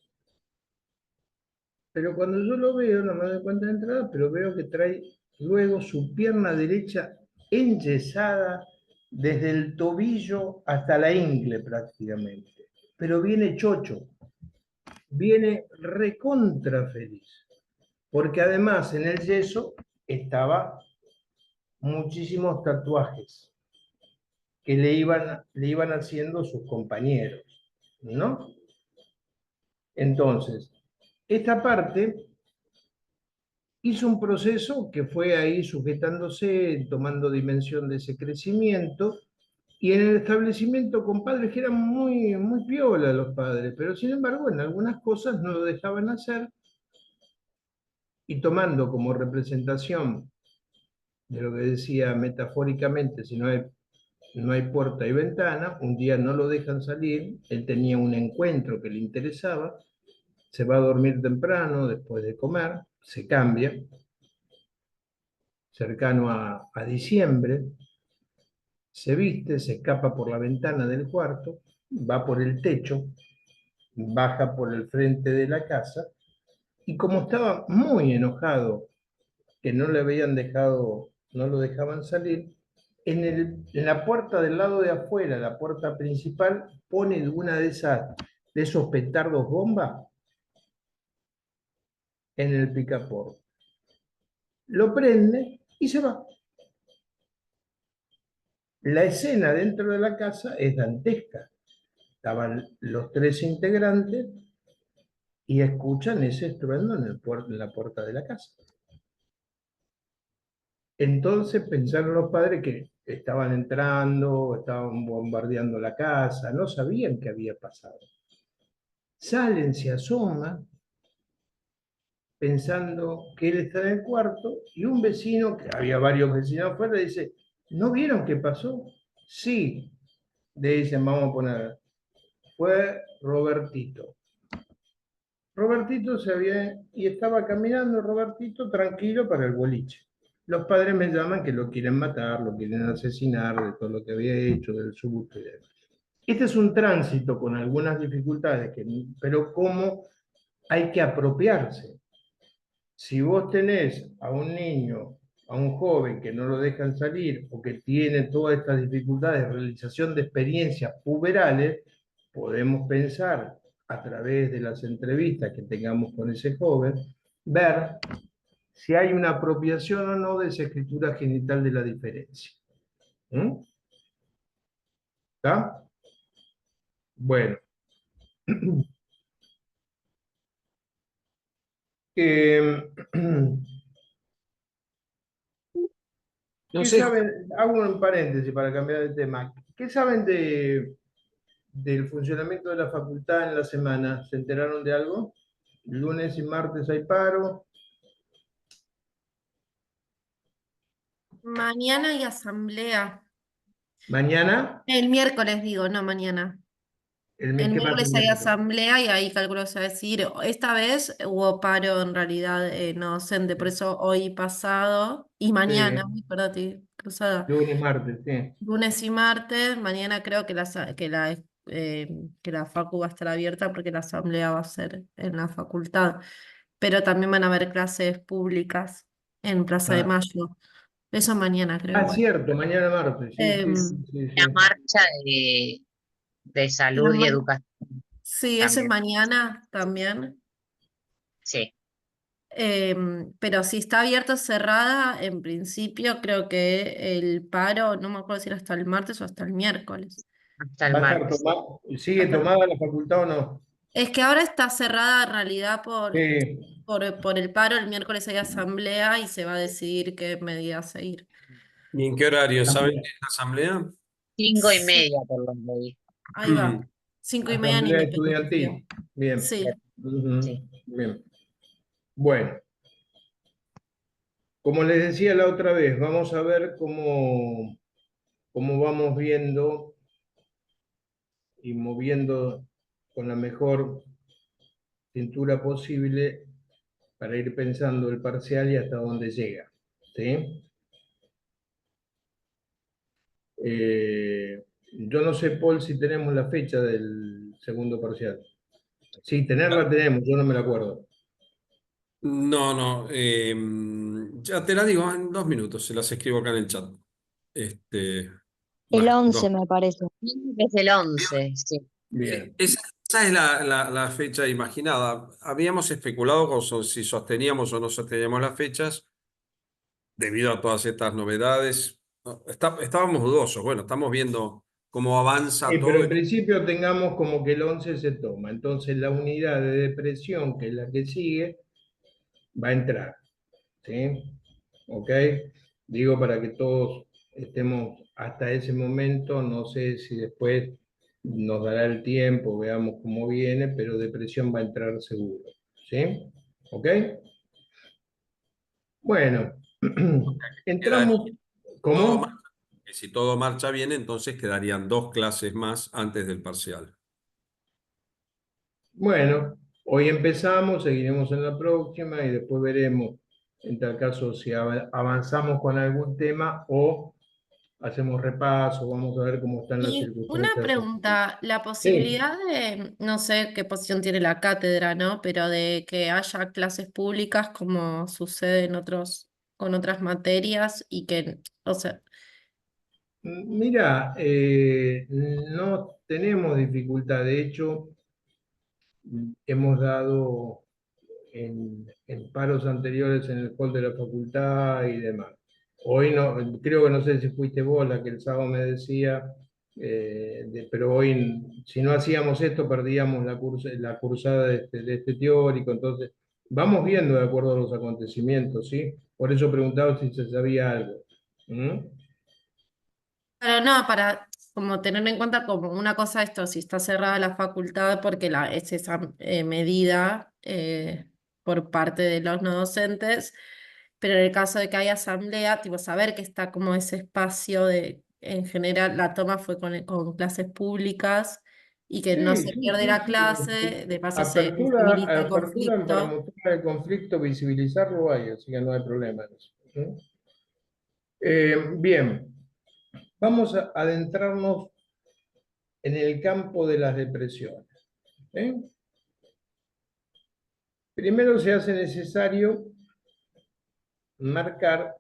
Pero cuando yo lo veo, no me doy cuenta de entrada, pero veo que trae luego su pierna derecha enyesada desde el tobillo hasta la ingle prácticamente. Pero viene chocho, viene recontra feliz, porque además en el yeso estaba muchísimos tatuajes que le iban haciendo sus compañeros, ¿no? Entonces, esta parte hizo un proceso que fue ahí sujetándose, tomando dimensión de ese crecimiento, y en el establecimiento con padres que eran muy piola los padres, pero sin embargo en algunas cosas no lo dejaban hacer, y tomando como representación de lo que decía metafóricamente, si no hay puerta y ventana, un día no lo dejan salir, él tenía un encuentro que le interesaba, se va a dormir temprano después de comer, se cambia, cercano a diciembre, se viste, se escapa por la ventana del cuarto, va por el techo, baja por el frente de la casa, y como estaba muy enojado que no le habían dejado, no lo dejaban salir, en la puerta del lado de afuera, la puerta principal, pone una de esos petardos bomba en el picaporte. Lo prende y se va. La escena dentro de la casa es dantesca. Estaban los tres integrantes y escuchan ese estruendo en la puerta de la casa. Entonces pensaron los padres que estaban entrando, estaban bombardeando la casa, no sabían qué había pasado. Salen, se asoman, pensando que él está en el cuarto, y un vecino, que había varios vecinos afuera, dice, ¿no vieron qué pasó? Sí, le dicen, vamos a poner, fue Robertito. Robertito y estaba caminando Robertito tranquilo para el boliche. Los padres me llaman que lo quieren matar, lo quieren asesinar de todo lo que había hecho, del subusto y demás. Este es un tránsito con algunas dificultades, pero cómo hay que apropiarse. Si vos tenés a un niño, a un joven que no lo dejan salir o que tiene todas estas dificultades de realización de experiencias puberales, podemos pensar a través de las entrevistas que tengamos con ese joven, ver si hay una apropiación o no de esa escritura genital de la diferencia. ¿Mm? ¿Está? Bueno. Eh, No ¿Qué sé, saben? Hago un paréntesis para cambiar de tema. ¿Qué saben del funcionamiento de la facultad en la semana? ¿Se enteraron de algo? Lunes y martes hay paro. Mañana hay asamblea. Mañana, El miércoles digo, no mañana. El ¿qué pasa el miércoles hay miércoles? asamblea y ahí calculo se va a decir. Esta vez hubo paro en realidad no docente, por eso hoy pasado y mañana, Sí, uy, perdón, estoy cruzada. lunes, martes, sí. Lunes y martes, mañana creo que que la facu va a estar abierta porque la asamblea va a ser en la facultad, pero también van a haber clases públicas en Plaza de Ah, Mayo. Eso mañana creo igual. cierto, mañana martes, sí, sí, Em, sí, La sí. marcha de la salud y ma- educación sí, ese es también. mañana también. Sí, Pero si está abierta o cerrada, en principio creo que el paro, no me acuerdo si era hasta el martes o hasta el miércoles. hasta el ¿Va a estar martes. tomado? ¿Sigue Hasta- tomada la facultad o no? Es que ahora está cerrada en realidad Sí. por el paro. El miércoles hay asamblea y se va a decidir qué medidas seguir. ¿y en qué horario? ¿Saben Asamblea, qué es la asamblea? 5:30 por lo que vi. Ahí va. 5:30 en asamblea Independencia. estudiantil. Bien. Sí. Sí. Ujú, bien. Bueno. Como les decía la otra vez, vamos a ver cómo vamos viendo y moviendo con la mejor cintura posible para ir pensando el parcial y hasta dónde llega. ¿Sí? Yo no sé, Paul, si tenemos la fecha del segundo parcial. Sí, tenerla tenemos, yo no me la acuerdo. No, no, ya te la digo en 2 minutos, se las escribo acá en el chat. Este, El va, 11 dos. me parece. Pienso que es el 11, sí. Bien. Esa es la fecha imaginada. Habíamos especulado con si sosteníamos o no sosteníamos las fechas debido a todas estas novedades. No, estábamos dudosos. Bueno, estamos viendo cómo avanza Pero todo. en principio tengamos como que el 11 se toma. Entonces la unidad de depresión, que es la que sigue, va a entrar. ¿Sí? ¿Ok? Digo para que todos estemos hasta ese momento, no sé si después nos dará el tiempo, veamos cómo viene, pero depresión va a entrar seguro. ¿Sí? ¿Ok? Bueno, entramos, Todo ¿cómo? que si todo marcha bien, entonces quedarían 2 clases más antes del parcial. Bueno, hoy empezamos, seguiremos en la próxima y después veremos, en tal caso, si avanzamos con algún tema o hacemos repaso, vamos a ver cómo están las Y una circunstancias. pregunta, la Sí, posibilidad de, no sé qué posición tiene la cátedra, ¿no? Pero de que haya clases públicas como sucede en con otras materias y que, o sea, mira, no tenemos dificultad, de hecho, hemos dado en paros anteriores en el hall de la facultad y demás. Hoy no, creo que no sé si fuiste vos la que el sábado me decía, pero hoy, si no hacíamos esto, perdíamos la cursada de este teórico, entonces vamos viendo de acuerdo a los acontecimientos, ¿sí? Por eso preguntaba si se sabía algo. ¿Mm? pero no, para como tener en cuenta como una cosa esto, si está cerrada la facultad porque es esa medida por parte de los no docentes, pero en el caso de que haya asamblea, tipo saber que está como ese espacio de, en general, la toma fue con clases públicas y que no Sí, se sí, pierde sí, la sí. clase, de paso se Apertura, visibiliza el apertura para conflicto. mostrar el conflicto, visibilizarlo hay, así que no hay problema en eso. ¿Mm? Bien, vamos a adentrarnos en el campo de las depresiones. ¿Eh? Primero se hace necesario marcar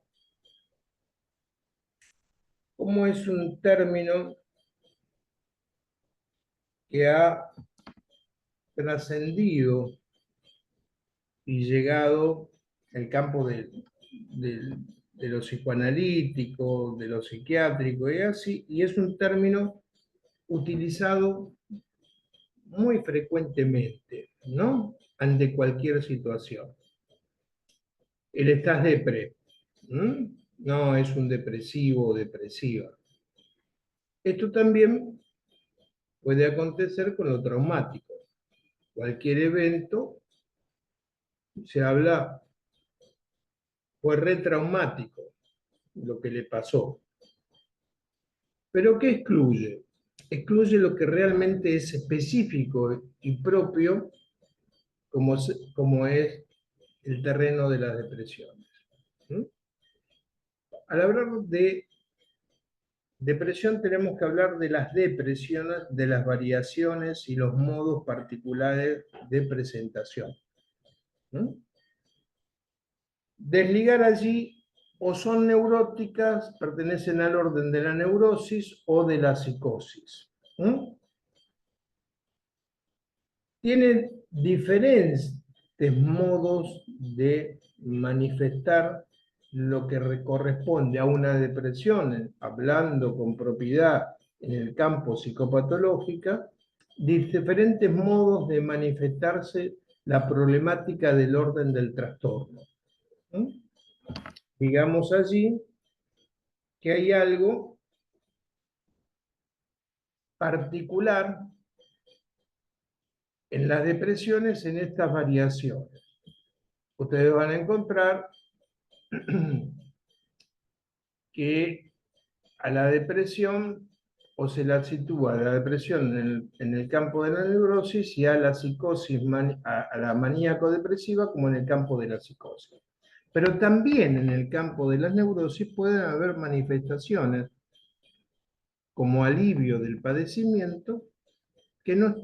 cómo es un término que ha trascendido y llegado al campo de lo psicoanalítico, de lo psiquiátrico y así, y es un término utilizado muy frecuentemente, ¿no? Ante cualquier situación. El estás depre, ¿m? No es un depresivo o depresiva. Esto también puede acontecer con lo traumático. Cualquier evento, se habla, fue retraumático lo que le pasó. Pero ¿qué excluye? Excluye lo que realmente es específico y propio, como es el terreno de las depresiones. ¿Mm? Al hablar de depresión tenemos que hablar de las depresiones, de las variaciones y los modos particulares de presentación. ¿Mm? Desligar allí o son neuróticas, pertenecen al orden de la neurosis o de la psicosis. ¿Mm? Tienen diferentes modos de manifestar lo que corresponde a una depresión, hablando con propiedad en el campo psicopatológica, diferentes modos de manifestarse la problemática del orden del trastorno. ¿Mm? Digamos allí que hay algo particular en las depresiones en estas variaciones. Ustedes van a encontrar que a la depresión o se la sitúa la depresión en el campo de la neurosis y a la psicosis, a la maníaco-depresiva como en el campo de la psicosis. Pero también en el campo de las neurosis pueden haber manifestaciones como alivio del padecimiento que no,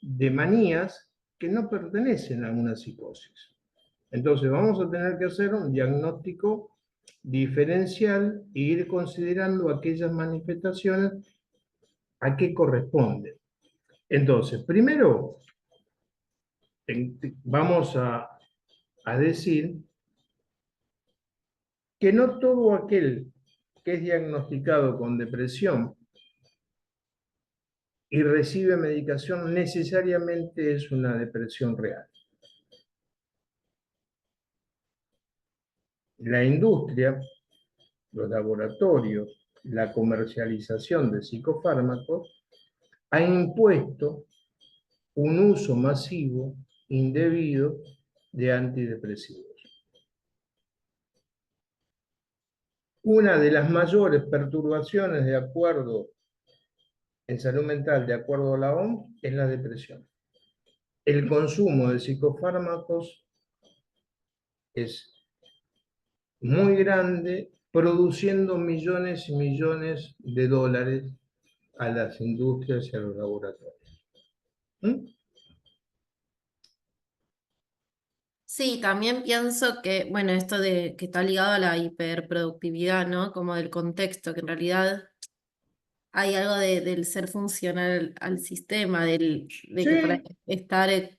de manías que no pertenecen a una psicosis. Entonces vamos a tener que hacer un diagnóstico diferencial e ir considerando aquellas manifestaciones a qué corresponden. Entonces, primero vamos a decir que no todo aquel que es diagnosticado con depresión y recibe medicación necesariamente es una depresión real. La industria, los laboratorios, la comercialización de psicofármacos ha impuesto un uso masivo, indebido, de antidepresivos. una de las mayores perturbaciones de acuerdo en salud mental, de acuerdo a la OMS, es la depresión. El consumo de psicofármacos es muy grande, produciendo millones y millones de dólares a las industrias y a los laboratorios. ¿Mm? Sí, también pienso que, bueno, esto de que está ligado a la hiperproductividad, ¿no? Como del contexto, que en realidad hay algo del ser funcional al sistema, de que para Sí. estar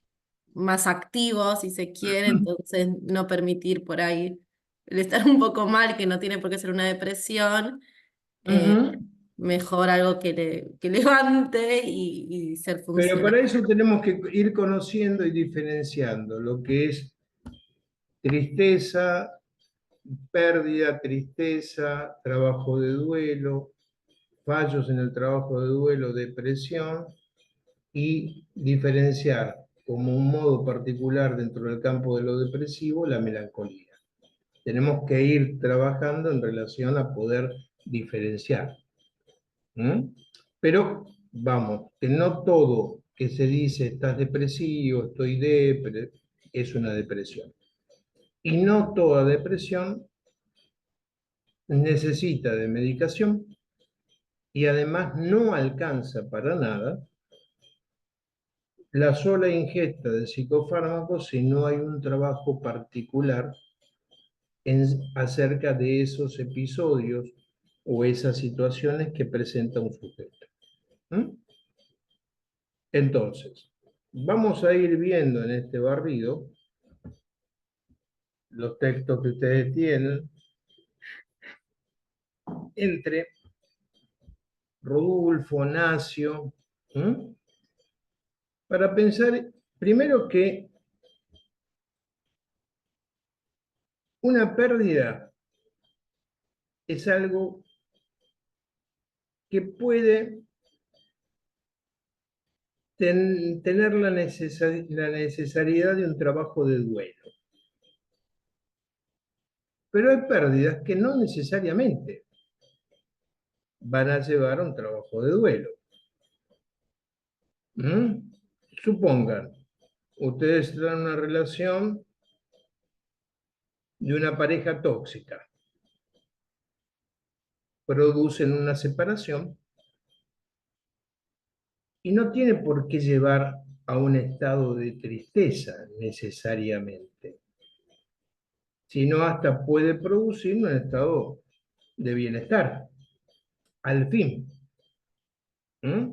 más activo, si se quiere, entonces no permitir por ahí el estar un poco mal, que no tiene por qué ser una depresión, eh, Ujú. mejor algo que levante y ser Pero funcional. para eso tenemos que ir conociendo y diferenciando lo que es tristeza, pérdida, tristeza, trabajo de duelo, fallos en el trabajo de duelo, depresión, y diferenciar como un modo particular dentro del campo de lo depresivo la melancolía. Tenemos que ir trabajando en relación a poder diferenciar. ¿Mm? Pero vamos, que no todo que se dice estás depresivo, estoy depre, es una depresión. Y no toda depresión necesita de medicación y además no alcanza para nada la sola ingesta de psicofármacos si no hay un trabajo particular acerca de esos episodios o esas situaciones que presenta un sujeto. ¿Mm? Entonces, vamos a ir viendo en este barrido los textos que ustedes tienen entre Rodulfo, Nacio, ¿m? Para pensar primero que una pérdida es algo que puede tener la necesidad de un trabajo de duelo. Pero hay pérdidas que no necesariamente van a llevar a un trabajo de duelo. ¿Mm? Supongan, ustedes están en una relación de una pareja tóxica, producen una separación y no tiene por qué llevar a un estado de tristeza necesariamente, sino hasta puede producir un estado de bienestar, al fin. ¿Mm?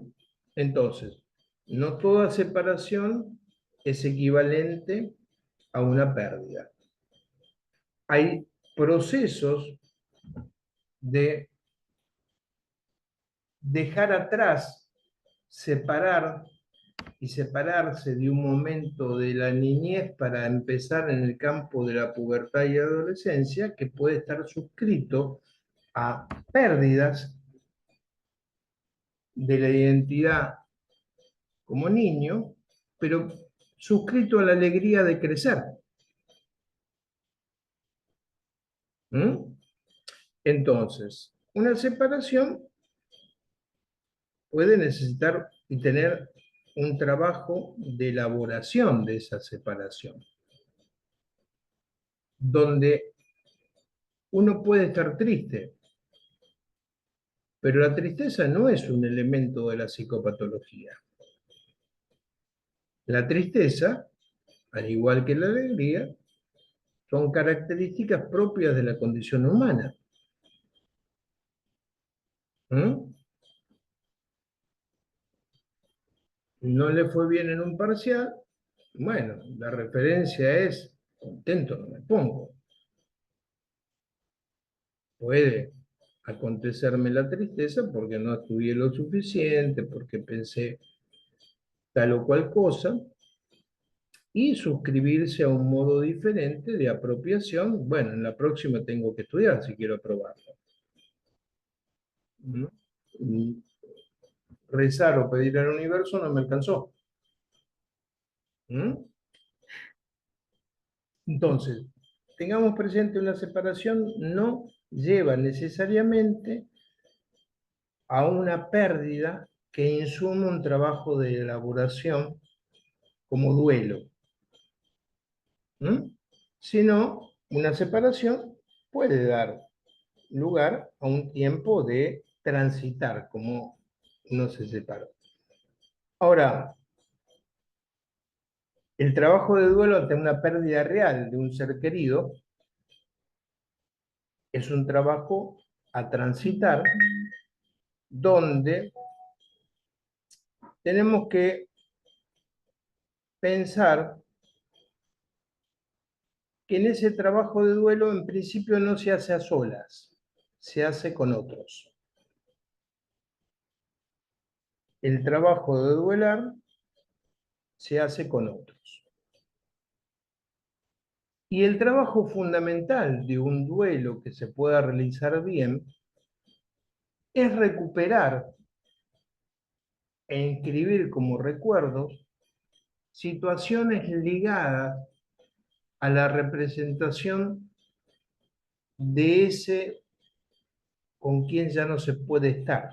Entonces, no toda separación es equivalente a una pérdida. Hay procesos de dejar atrás, separar y separarse de un momento de la niñez para empezar en el campo de la pubertad y adolescencia, que puede estar suscrito a pérdidas de la identidad como niño, pero suscrito a la alegría de crecer. ¿Mm? Entonces, una separación puede necesitar y tener un trabajo de elaboración de esa separación, donde uno puede estar triste, pero la tristeza no es un elemento de la psicopatología. La tristeza, al igual que la alegría, son características propias de la condición humana. ¿Mm? No le fue bien en un parcial, bueno, la referencia es contento no me pongo. Puede acontecerme la tristeza porque no estudié lo suficiente, porque pensé tal o cual cosa, y suscribirse a un modo diferente de apropiación. Bueno, en la próxima tengo que estudiar si quiero aprobarlo. ¿Mm? Rezar o pedir al universo no me alcanzó. ¿Mm? Entonces, tengamos presente una separación no lleva necesariamente a una pérdida que insume un trabajo de elaboración como duelo. Si no, una separación puede dar lugar a un tiempo de transitar, como no se separó. Ahora, el trabajo de duelo ante una pérdida real de un ser querido es un trabajo a transitar donde tenemos que pensar que en ese trabajo de duelo en principio no se hace a solas, se hace con otros. El trabajo de duelar se hace con otros. Y el trabajo fundamental de un duelo que se pueda realizar bien es recuperar e inscribir como recuerdos situaciones ligadas a la representación de ese con quien ya no se puede estar.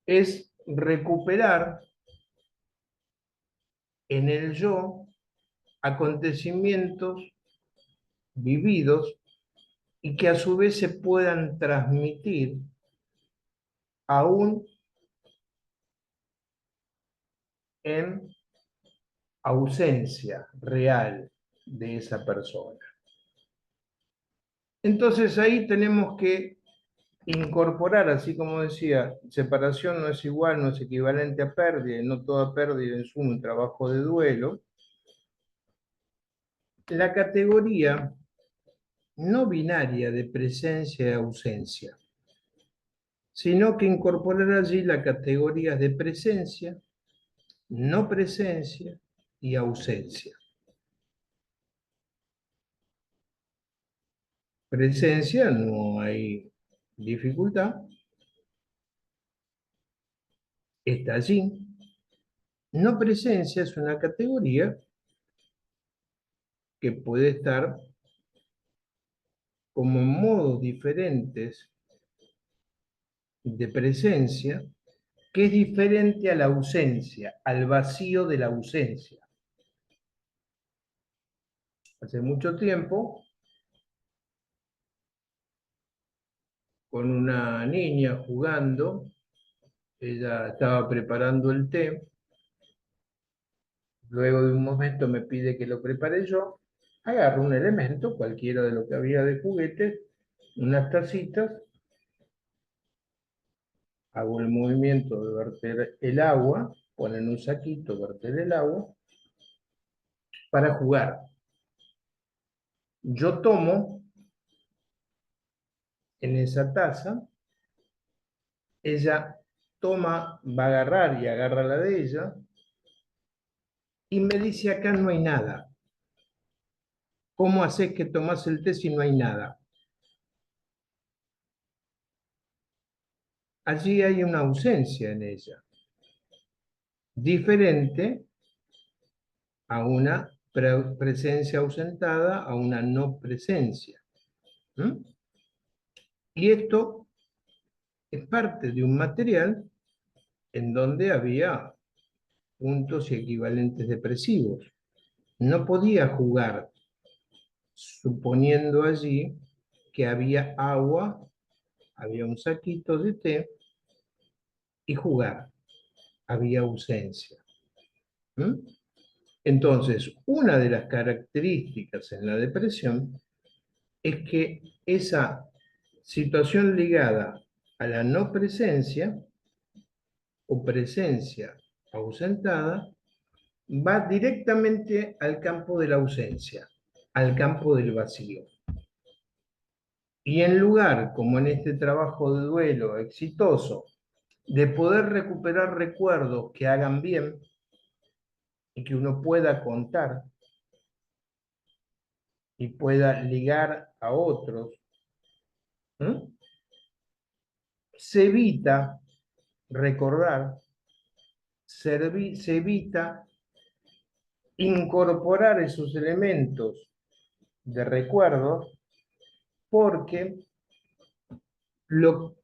Es recuperar en el yo acontecimientos vividos y que a su vez se puedan transmitir aún en ausencia real de esa persona. Entonces ahí tenemos que incorporar, así como decía, separación no es igual, no es equivalente a pérdida, y no toda pérdida es un trabajo de duelo, la categoría no binaria de presencia y ausencia, sino que incorporar allí las categorías de presencia, no presencia y ausencia. Presencia no hay dificultad, está allí. No presencia es una categoría que puede estar como modos diferentes de presencia, que es diferente a la ausencia, al vacío de la ausencia. Hace mucho tiempo, con una niña jugando, ella estaba preparando el té, luego de un momento me pide que lo prepare yo, agarro un elemento, cualquiera de lo que había de juguete, unas tacitas, hago el movimiento de verter el agua, ponen un saquito, verter el agua, para jugar. Yo tomo en esa taza, ella toma, va a agarrar y agarra la de ella, y me dice, acá no hay nada. ¿Cómo haces que tomas el té si no hay nada? Allí hay una ausencia en ella, diferente a una presencia ausentada, a una no presencia. Y esto es parte de un material en donde había puntos y equivalentes depresivos. No podía jugar suponiendo allí que había agua, había un saquito de té y jugar. Había ausencia. Entonces, una de las características en la depresión es que esa situación ligada a la no presencia o presencia ausentada va directamente al campo de la ausencia, al campo del vacío. Y en lugar, como en este trabajo de duelo exitoso, de poder recuperar recuerdos que hagan bien y que uno pueda contar y pueda ligar a otros, se evita recordar, se evita incorporar esos elementos de recuerdos, porque lo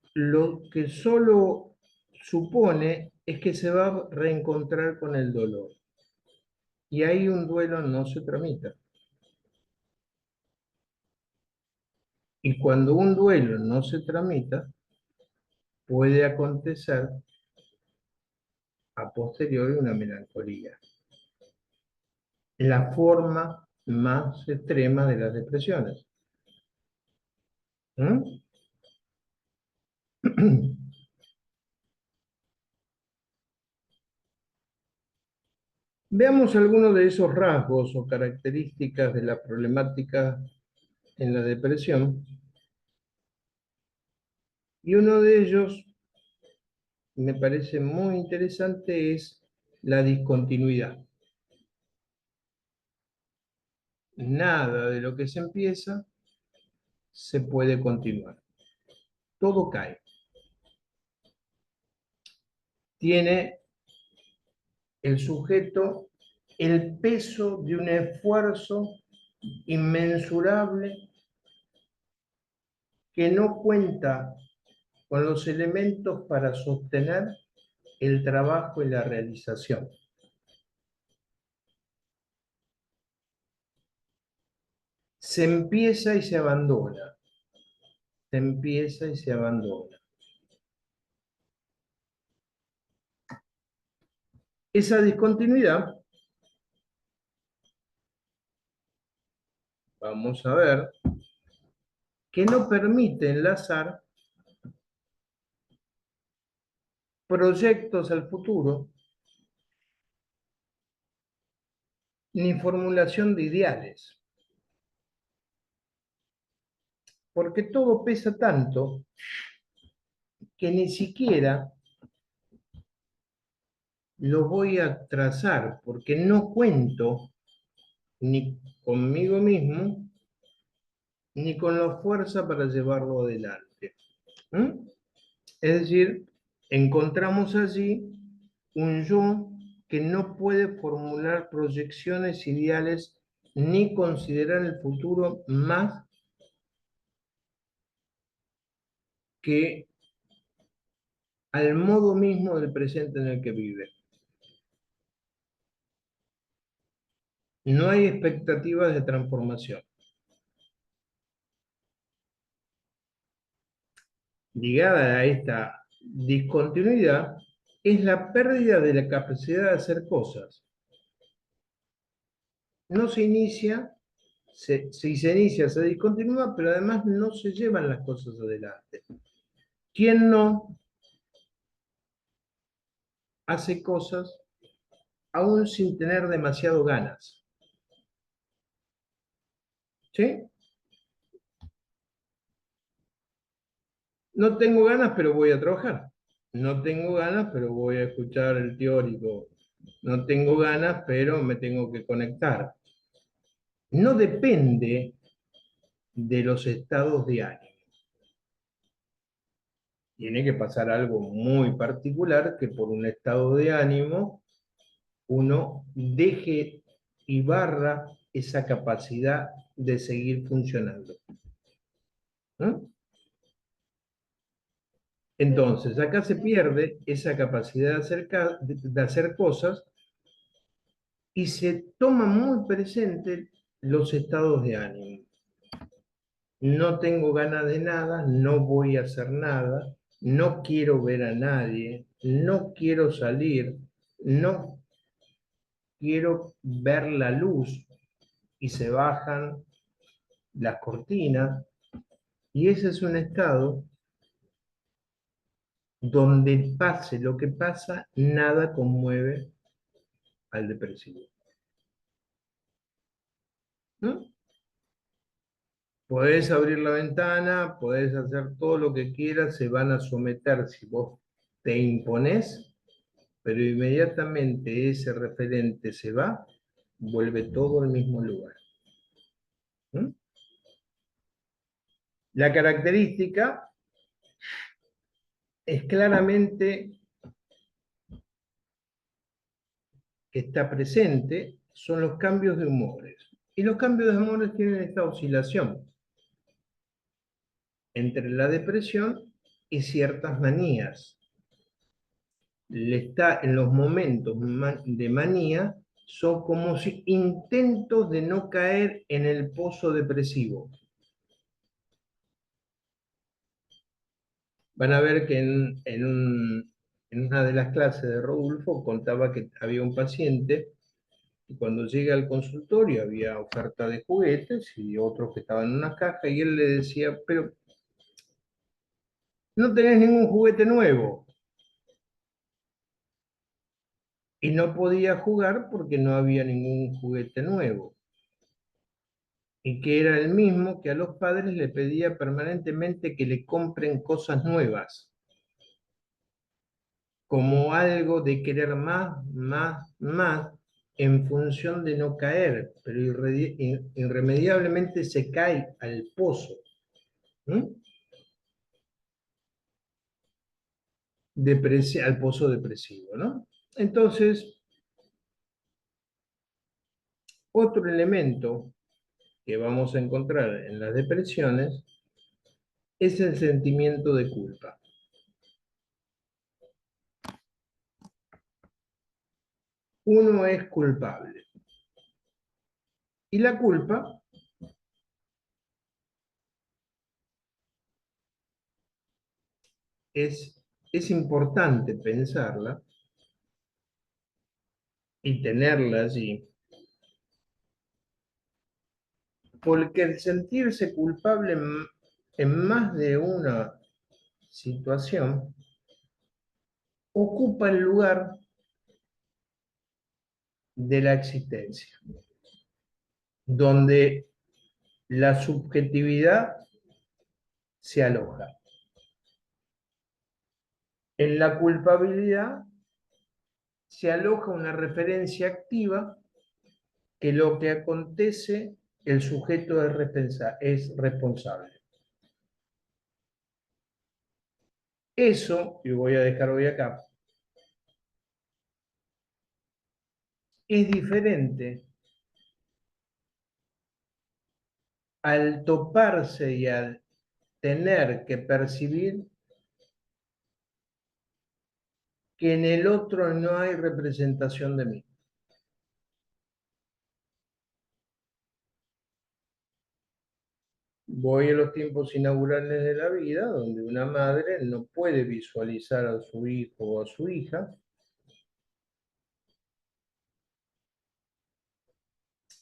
que solo supone es que se va a reencontrar con el dolor. Y ahí un duelo no se tramita. Y cuando un duelo no se tramita, puede acontecer a posteriori una melancolía. La forma más extrema de las depresiones. ¿Mm? Veamos algunos de esos rasgos o características de la problemática en la depresión. Y uno de ellos, me parece muy interesante, es la discontinuidad. Nada de lo que se empieza se puede continuar. Todo cae. Tiene el sujeto el peso de un esfuerzo inmensurable que no cuenta con los elementos para sostener el trabajo y la realización. Se empieza y se abandona. Se empieza y se abandona. Esa discontinuidad, vamos a ver, que no permite enlazar proyectos al futuro, ni formulación de ideales. Porque todo pesa tanto que ni siquiera lo voy a trazar, porque no cuento ni conmigo mismo, ni con la fuerza para llevarlo adelante. ¿Mm? Es decir, encontramos allí un yo que no puede formular proyecciones ideales ni considerar el futuro más que al modo mismo del presente en el que vive. No hay expectativas de transformación. Ligada a esta discontinuidad es la pérdida de la capacidad de hacer cosas. No se inicia, si se inicia, se discontinúa, pero además no se llevan las cosas adelante. ¿Quién no hace cosas aún sin tener demasiado ganas? ¿Sí? No tengo ganas, pero voy a trabajar. No tengo ganas, pero voy a escuchar el teórico. No tengo ganas, pero me tengo que conectar. No depende de los estados de ánimo. Tiene que pasar algo muy particular que por un estado de ánimo uno deje y barra esa capacidad de seguir funcionando. ¿No? Entonces, acá se pierde esa capacidad de hacer cosas y se toma muy presente los estados de ánimo. No tengo ganas de nada, no voy a hacer nada, no quiero ver a nadie, no quiero salir, no quiero ver la luz y se bajan las cortinas. Y ese es un estado donde pase lo que pasa, nada conmueve al depresivo. ¿No? Podés abrir la ventana, podés hacer todo lo que quieras, se van a someter si vos te imponés, pero inmediatamente ese referente se va, vuelve todo al mismo lugar. ¿Mm? La característica es claramente que está presente, son los cambios de humores. Y los cambios de humores tienen esta oscilación entre la depresión y ciertas manías. En los momentos de manía son como si intentos de no caer en el pozo depresivo. Van a ver que en una de las clases de Rodolfo contaba que había un paciente y cuando llega al consultorio había oferta de juguetes y otros que estaban en una caja y él le decía, pero no tenés ningún juguete nuevo. Y no podía jugar porque no había ningún juguete nuevo. Y que era el mismo que a los padres le pedía permanentemente que le compren cosas nuevas, como algo de querer más, más, más, en función de no caer, pero irremediablemente se cae al pozo, al pozo depresivo, ¿no? Entonces, otro elemento que vamos a encontrar en las depresiones es el sentimiento de culpa. Uno es culpable. Y la culpa es importante pensarla y tenerla allí, porque el sentirse culpable en más de una situación ocupa el lugar de la existencia, donde la subjetividad se aloja. En la culpabilidad se aloja una referencia activa que lo que acontece, el sujeto es responsable. Eso, y voy a dejar hoy acá, es diferente al toparse y al tener que percibir que en el otro no hay representación de mí. Voy a los tiempos inaugurales de la vida, donde una madre no puede visualizar a su hijo o a su hija,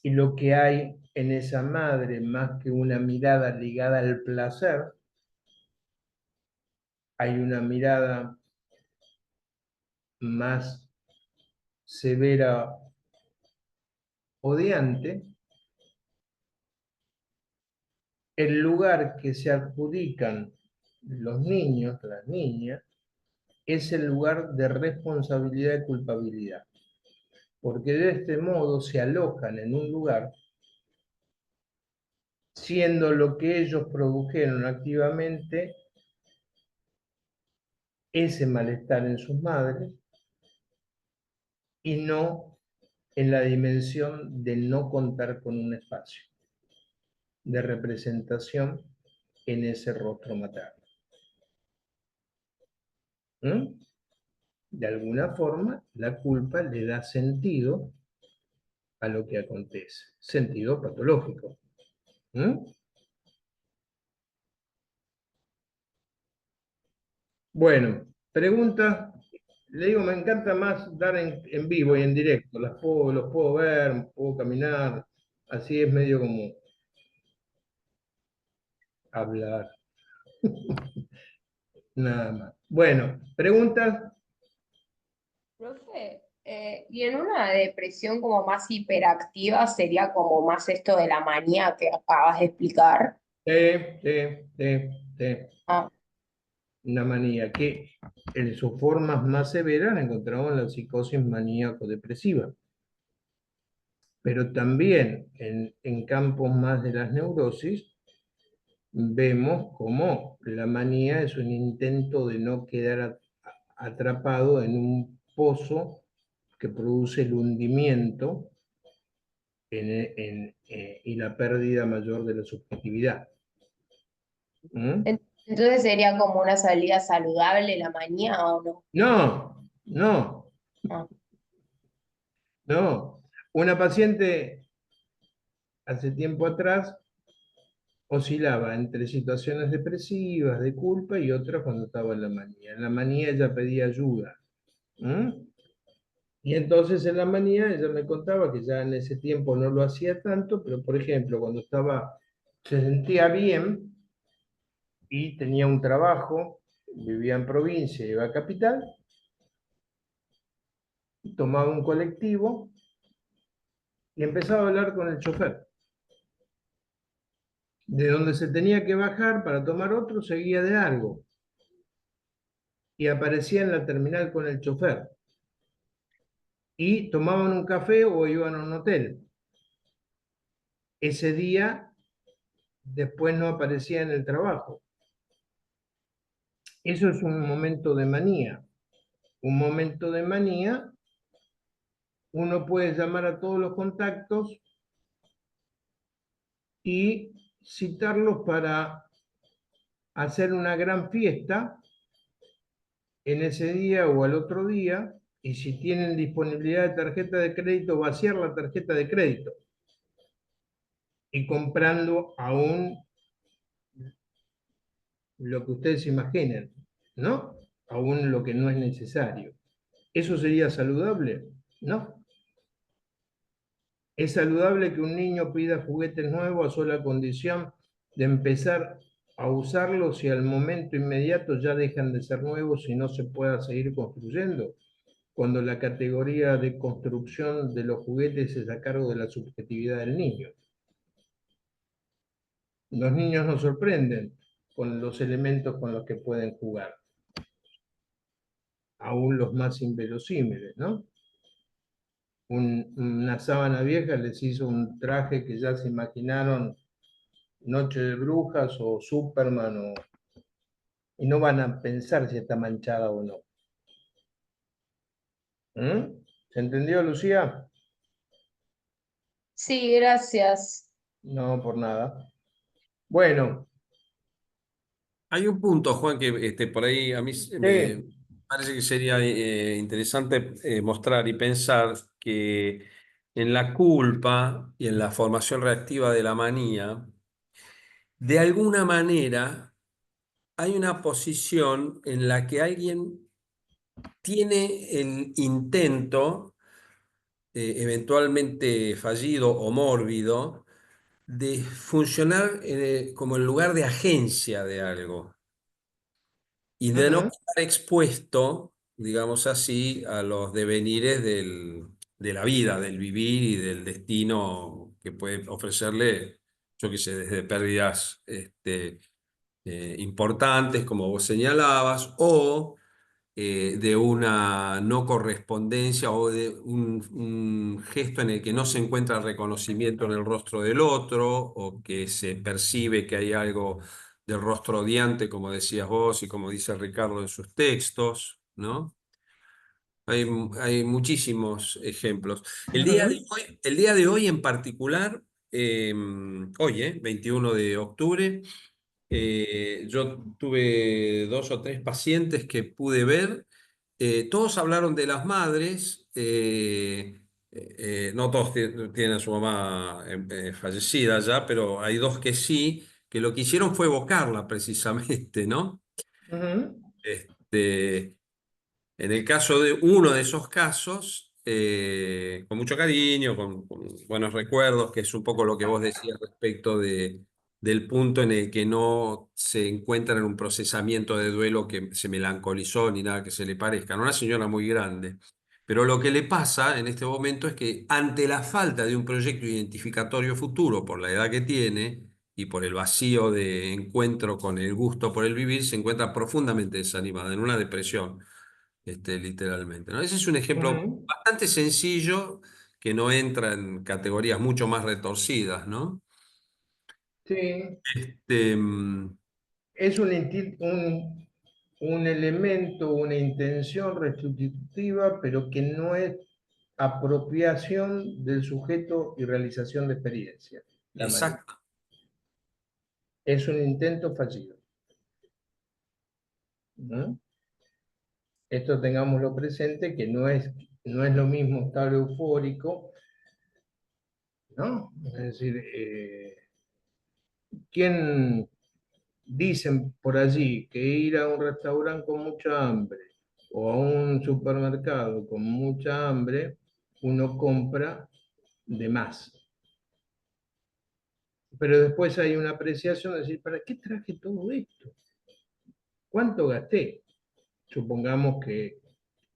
y lo que hay en esa madre, más que una mirada ligada al placer, hay una mirada más severa, odiante. El lugar que se adjudican los niños, las niñas, es el lugar de responsabilidad y culpabilidad, porque de este modo se alojan en un lugar, siendo lo que ellos produjeron activamente ese malestar en sus madres y no en la dimensión de no contar con un espacio de representación en ese rostro materno. De alguna forma, la culpa le da sentido a lo que acontece, sentido patológico. Bueno, preguntas. Le digo, me encanta más dar en vivo y en directo. Los puedo ver, puedo caminar. Así es medio como hablar. Nada más. Bueno, preguntas. Profe, y en una depresión como más hiperactiva sería como más esto de la manía que acabas de explicar. Ah, Una manía que en sus formas más severas la encontramos en la psicosis maníaco-depresiva. Pero también en campos más de las neurosis vemos cómo la manía es un intento de no quedar atrapado en un pozo que produce el hundimiento y la pérdida mayor de la subjetividad. ¿Mm? Entonces sería como una salida saludable la manía o no. No, no, Ah, no. Una paciente hace tiempo atrás oscilaba entre situaciones depresivas, de culpa, y otras cuando estaba en la manía. En la manía ella pedía ayuda. ¿Mm? Y entonces en la manía ella me contaba que ya en ese tiempo no lo hacía tanto, pero por ejemplo, cuando se sentía bien y tenía un trabajo, vivía en provincia, iba a capital, tomaba un colectivo y empezaba a hablar con el chofer. De donde se tenía que bajar para tomar otro, seguía de algo y aparecía en la terminal con el chofer. Y tomaban un café o iban a un hotel. Ese día después no aparecía en el trabajo. Eso es un momento de manía. Un momento de manía, uno puede llamar a todos los contactos y citarlos para hacer una gran fiesta en ese día o al otro día, y si tienen disponibilidad de tarjeta de crédito, vaciar la tarjeta de crédito y comprando aún lo que ustedes imaginen, ¿no? Aún lo que no es necesario. ¿Eso sería saludable? No. Es saludable que un niño pida juguetes nuevos a sola condición de empezar a usarlos y al momento inmediato ya dejan de ser nuevos y no se pueda seguir construyendo, cuando la categoría de construcción de los juguetes es a cargo de la subjetividad del niño. Los niños nos sorprenden con los elementos con los que pueden jugar, aún los más inverosímiles, ¿no? Una sábana vieja les hizo un traje que ya se imaginaron Noche de Brujas o Superman, y no van a pensar si está manchada o no. ¿Mm? ¿Se entendió, Lucía? sí, gracias. No, por nada. Bueno, Hay un punto, Juan, que por ahí a mí me sí. parece que sería interesante mostrar y pensar que en la culpa y en la formación reactiva de la manía, de alguna manera hay una posición en la que alguien tiene el intento, eventualmente fallido o mórbido, de funcionar como en lugar de agencia de algo y de no Ujú, estar expuesto, digamos así, a los devenires de la vida, del vivir y del destino que puede ofrecerle, yo qué sé, desde pérdidas importantes, como vos señalabas, o de una no correspondencia o de un gesto en el que no se encuentra reconocimiento en el rostro del otro o que se percibe que hay algo del rostro odiante, como decías vos y como dice Ricardo en sus textos, ¿no? Hay muchísimos ejemplos. ujú, El día de hoy en particular, hoy, 21 de octubre, yo tuve dos o tres pacientes que pude ver. Todos hablaron de las madres. No todos tienen a su mamá fallecida ya, pero hay dos que sí, que lo que hicieron fue evocarla precisamente, ¿no? ujú, Este, en el caso de uno de esos casos, con mucho cariño, con buenos recuerdos, que es un poco lo que vos decías respecto del punto en el que no se encuentra en un procesamiento de duelo que se melancolizó ni nada que se le parezca. ¿No? Una señora muy grande. Pero lo que le pasa en este momento es que ante la falta de un proyecto identificatorio futuro por la edad que tiene y por el vacío de encuentro con el gusto por el vivir, se encuentra profundamente desanimada, en una depresión literalmente, ¿no? Ese es un ejemplo ujú. bastante sencillo que no entra en categorías mucho más retorcidas, ¿no? Sí, Este, mm, es un elemento, una intención restitutiva, pero que no es apropiación del sujeto y realización de experiencia. La manía. Exacto. Es un intento fallido. ¿No? Esto tengámoslo presente, que no es lo mismo estar eufórico, ¿no? Es decir, ¿quién dicen por allí que ir a un restaurante con mucha hambre o a un supermercado con mucha hambre, uno compra de más? Pero después hay una apreciación de decir, ¿para qué traje todo esto? ¿Cuánto gasté? Supongamos que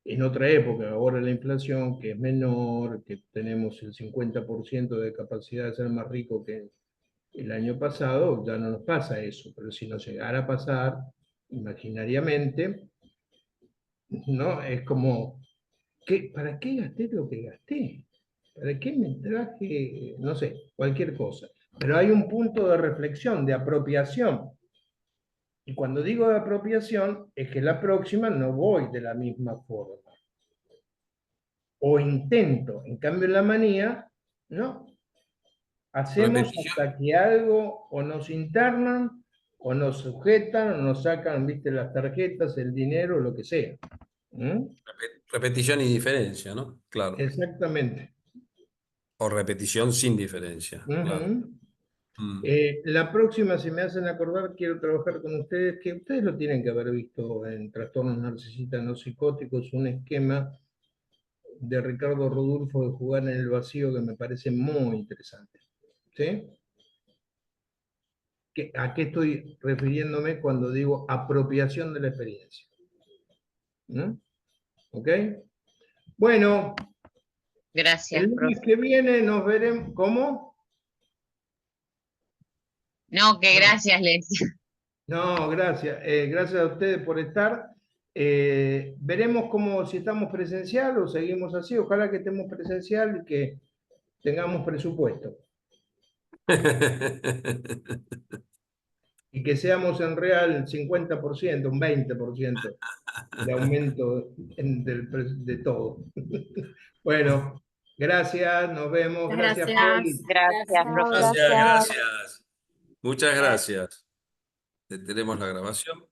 en otra época, ahora la inflación, que es menor, que tenemos el 50% de capacidad de ser más rico que el año pasado, ya no nos pasa eso. Pero si nos llegara a pasar, imaginariamente, ¿no? Es como, ¿para qué gasté lo que gasté? ¿Para qué me traje, no sé, cualquier cosa? Pero hay un punto de reflexión, de apropiación. Y cuando digo de apropiación, es que la próxima no voy de la misma forma. O intento, en cambio la manía, no. Hacemos Repetición, hasta que algo o nos internan, o nos sujetan, o nos sacan, viste, las tarjetas, el dinero, lo que sea. ¿Mm? repetición y diferencia, ¿no? Claro. Exactamente. O repetición sin diferencia, claro. Ujú. Mm. La próxima, si me hacen acordar, quiero trabajar con ustedes, que ustedes lo tienen que haber visto en Trastornos Narcisistas No Psicóticos, un esquema de Ricardo Rodulfo de Jugar en el Vacío que me parece muy interesante. ¿Sí? ¿A qué estoy refiriéndome cuando digo apropiación de la experiencia? ¿Mm? ¿Ok? Bueno, Gracias, el lunes profe. que viene nos veremos. ¿Cómo? No, que No, gracias, les decía. no, gracias. Gracias a ustedes por estar. Veremos cómo, si estamos presencial o seguimos así. Ojalá que estemos presencial y que tengamos presupuesto. Y que seamos en real 50%, un 20% de aumento de todo. Bueno, gracias, nos vemos. Muchas Gracias, Paul. gracias. Gracias, Chao, profe. Gracias, gracias. gracias. Muchas gracias. Detenemos la grabación.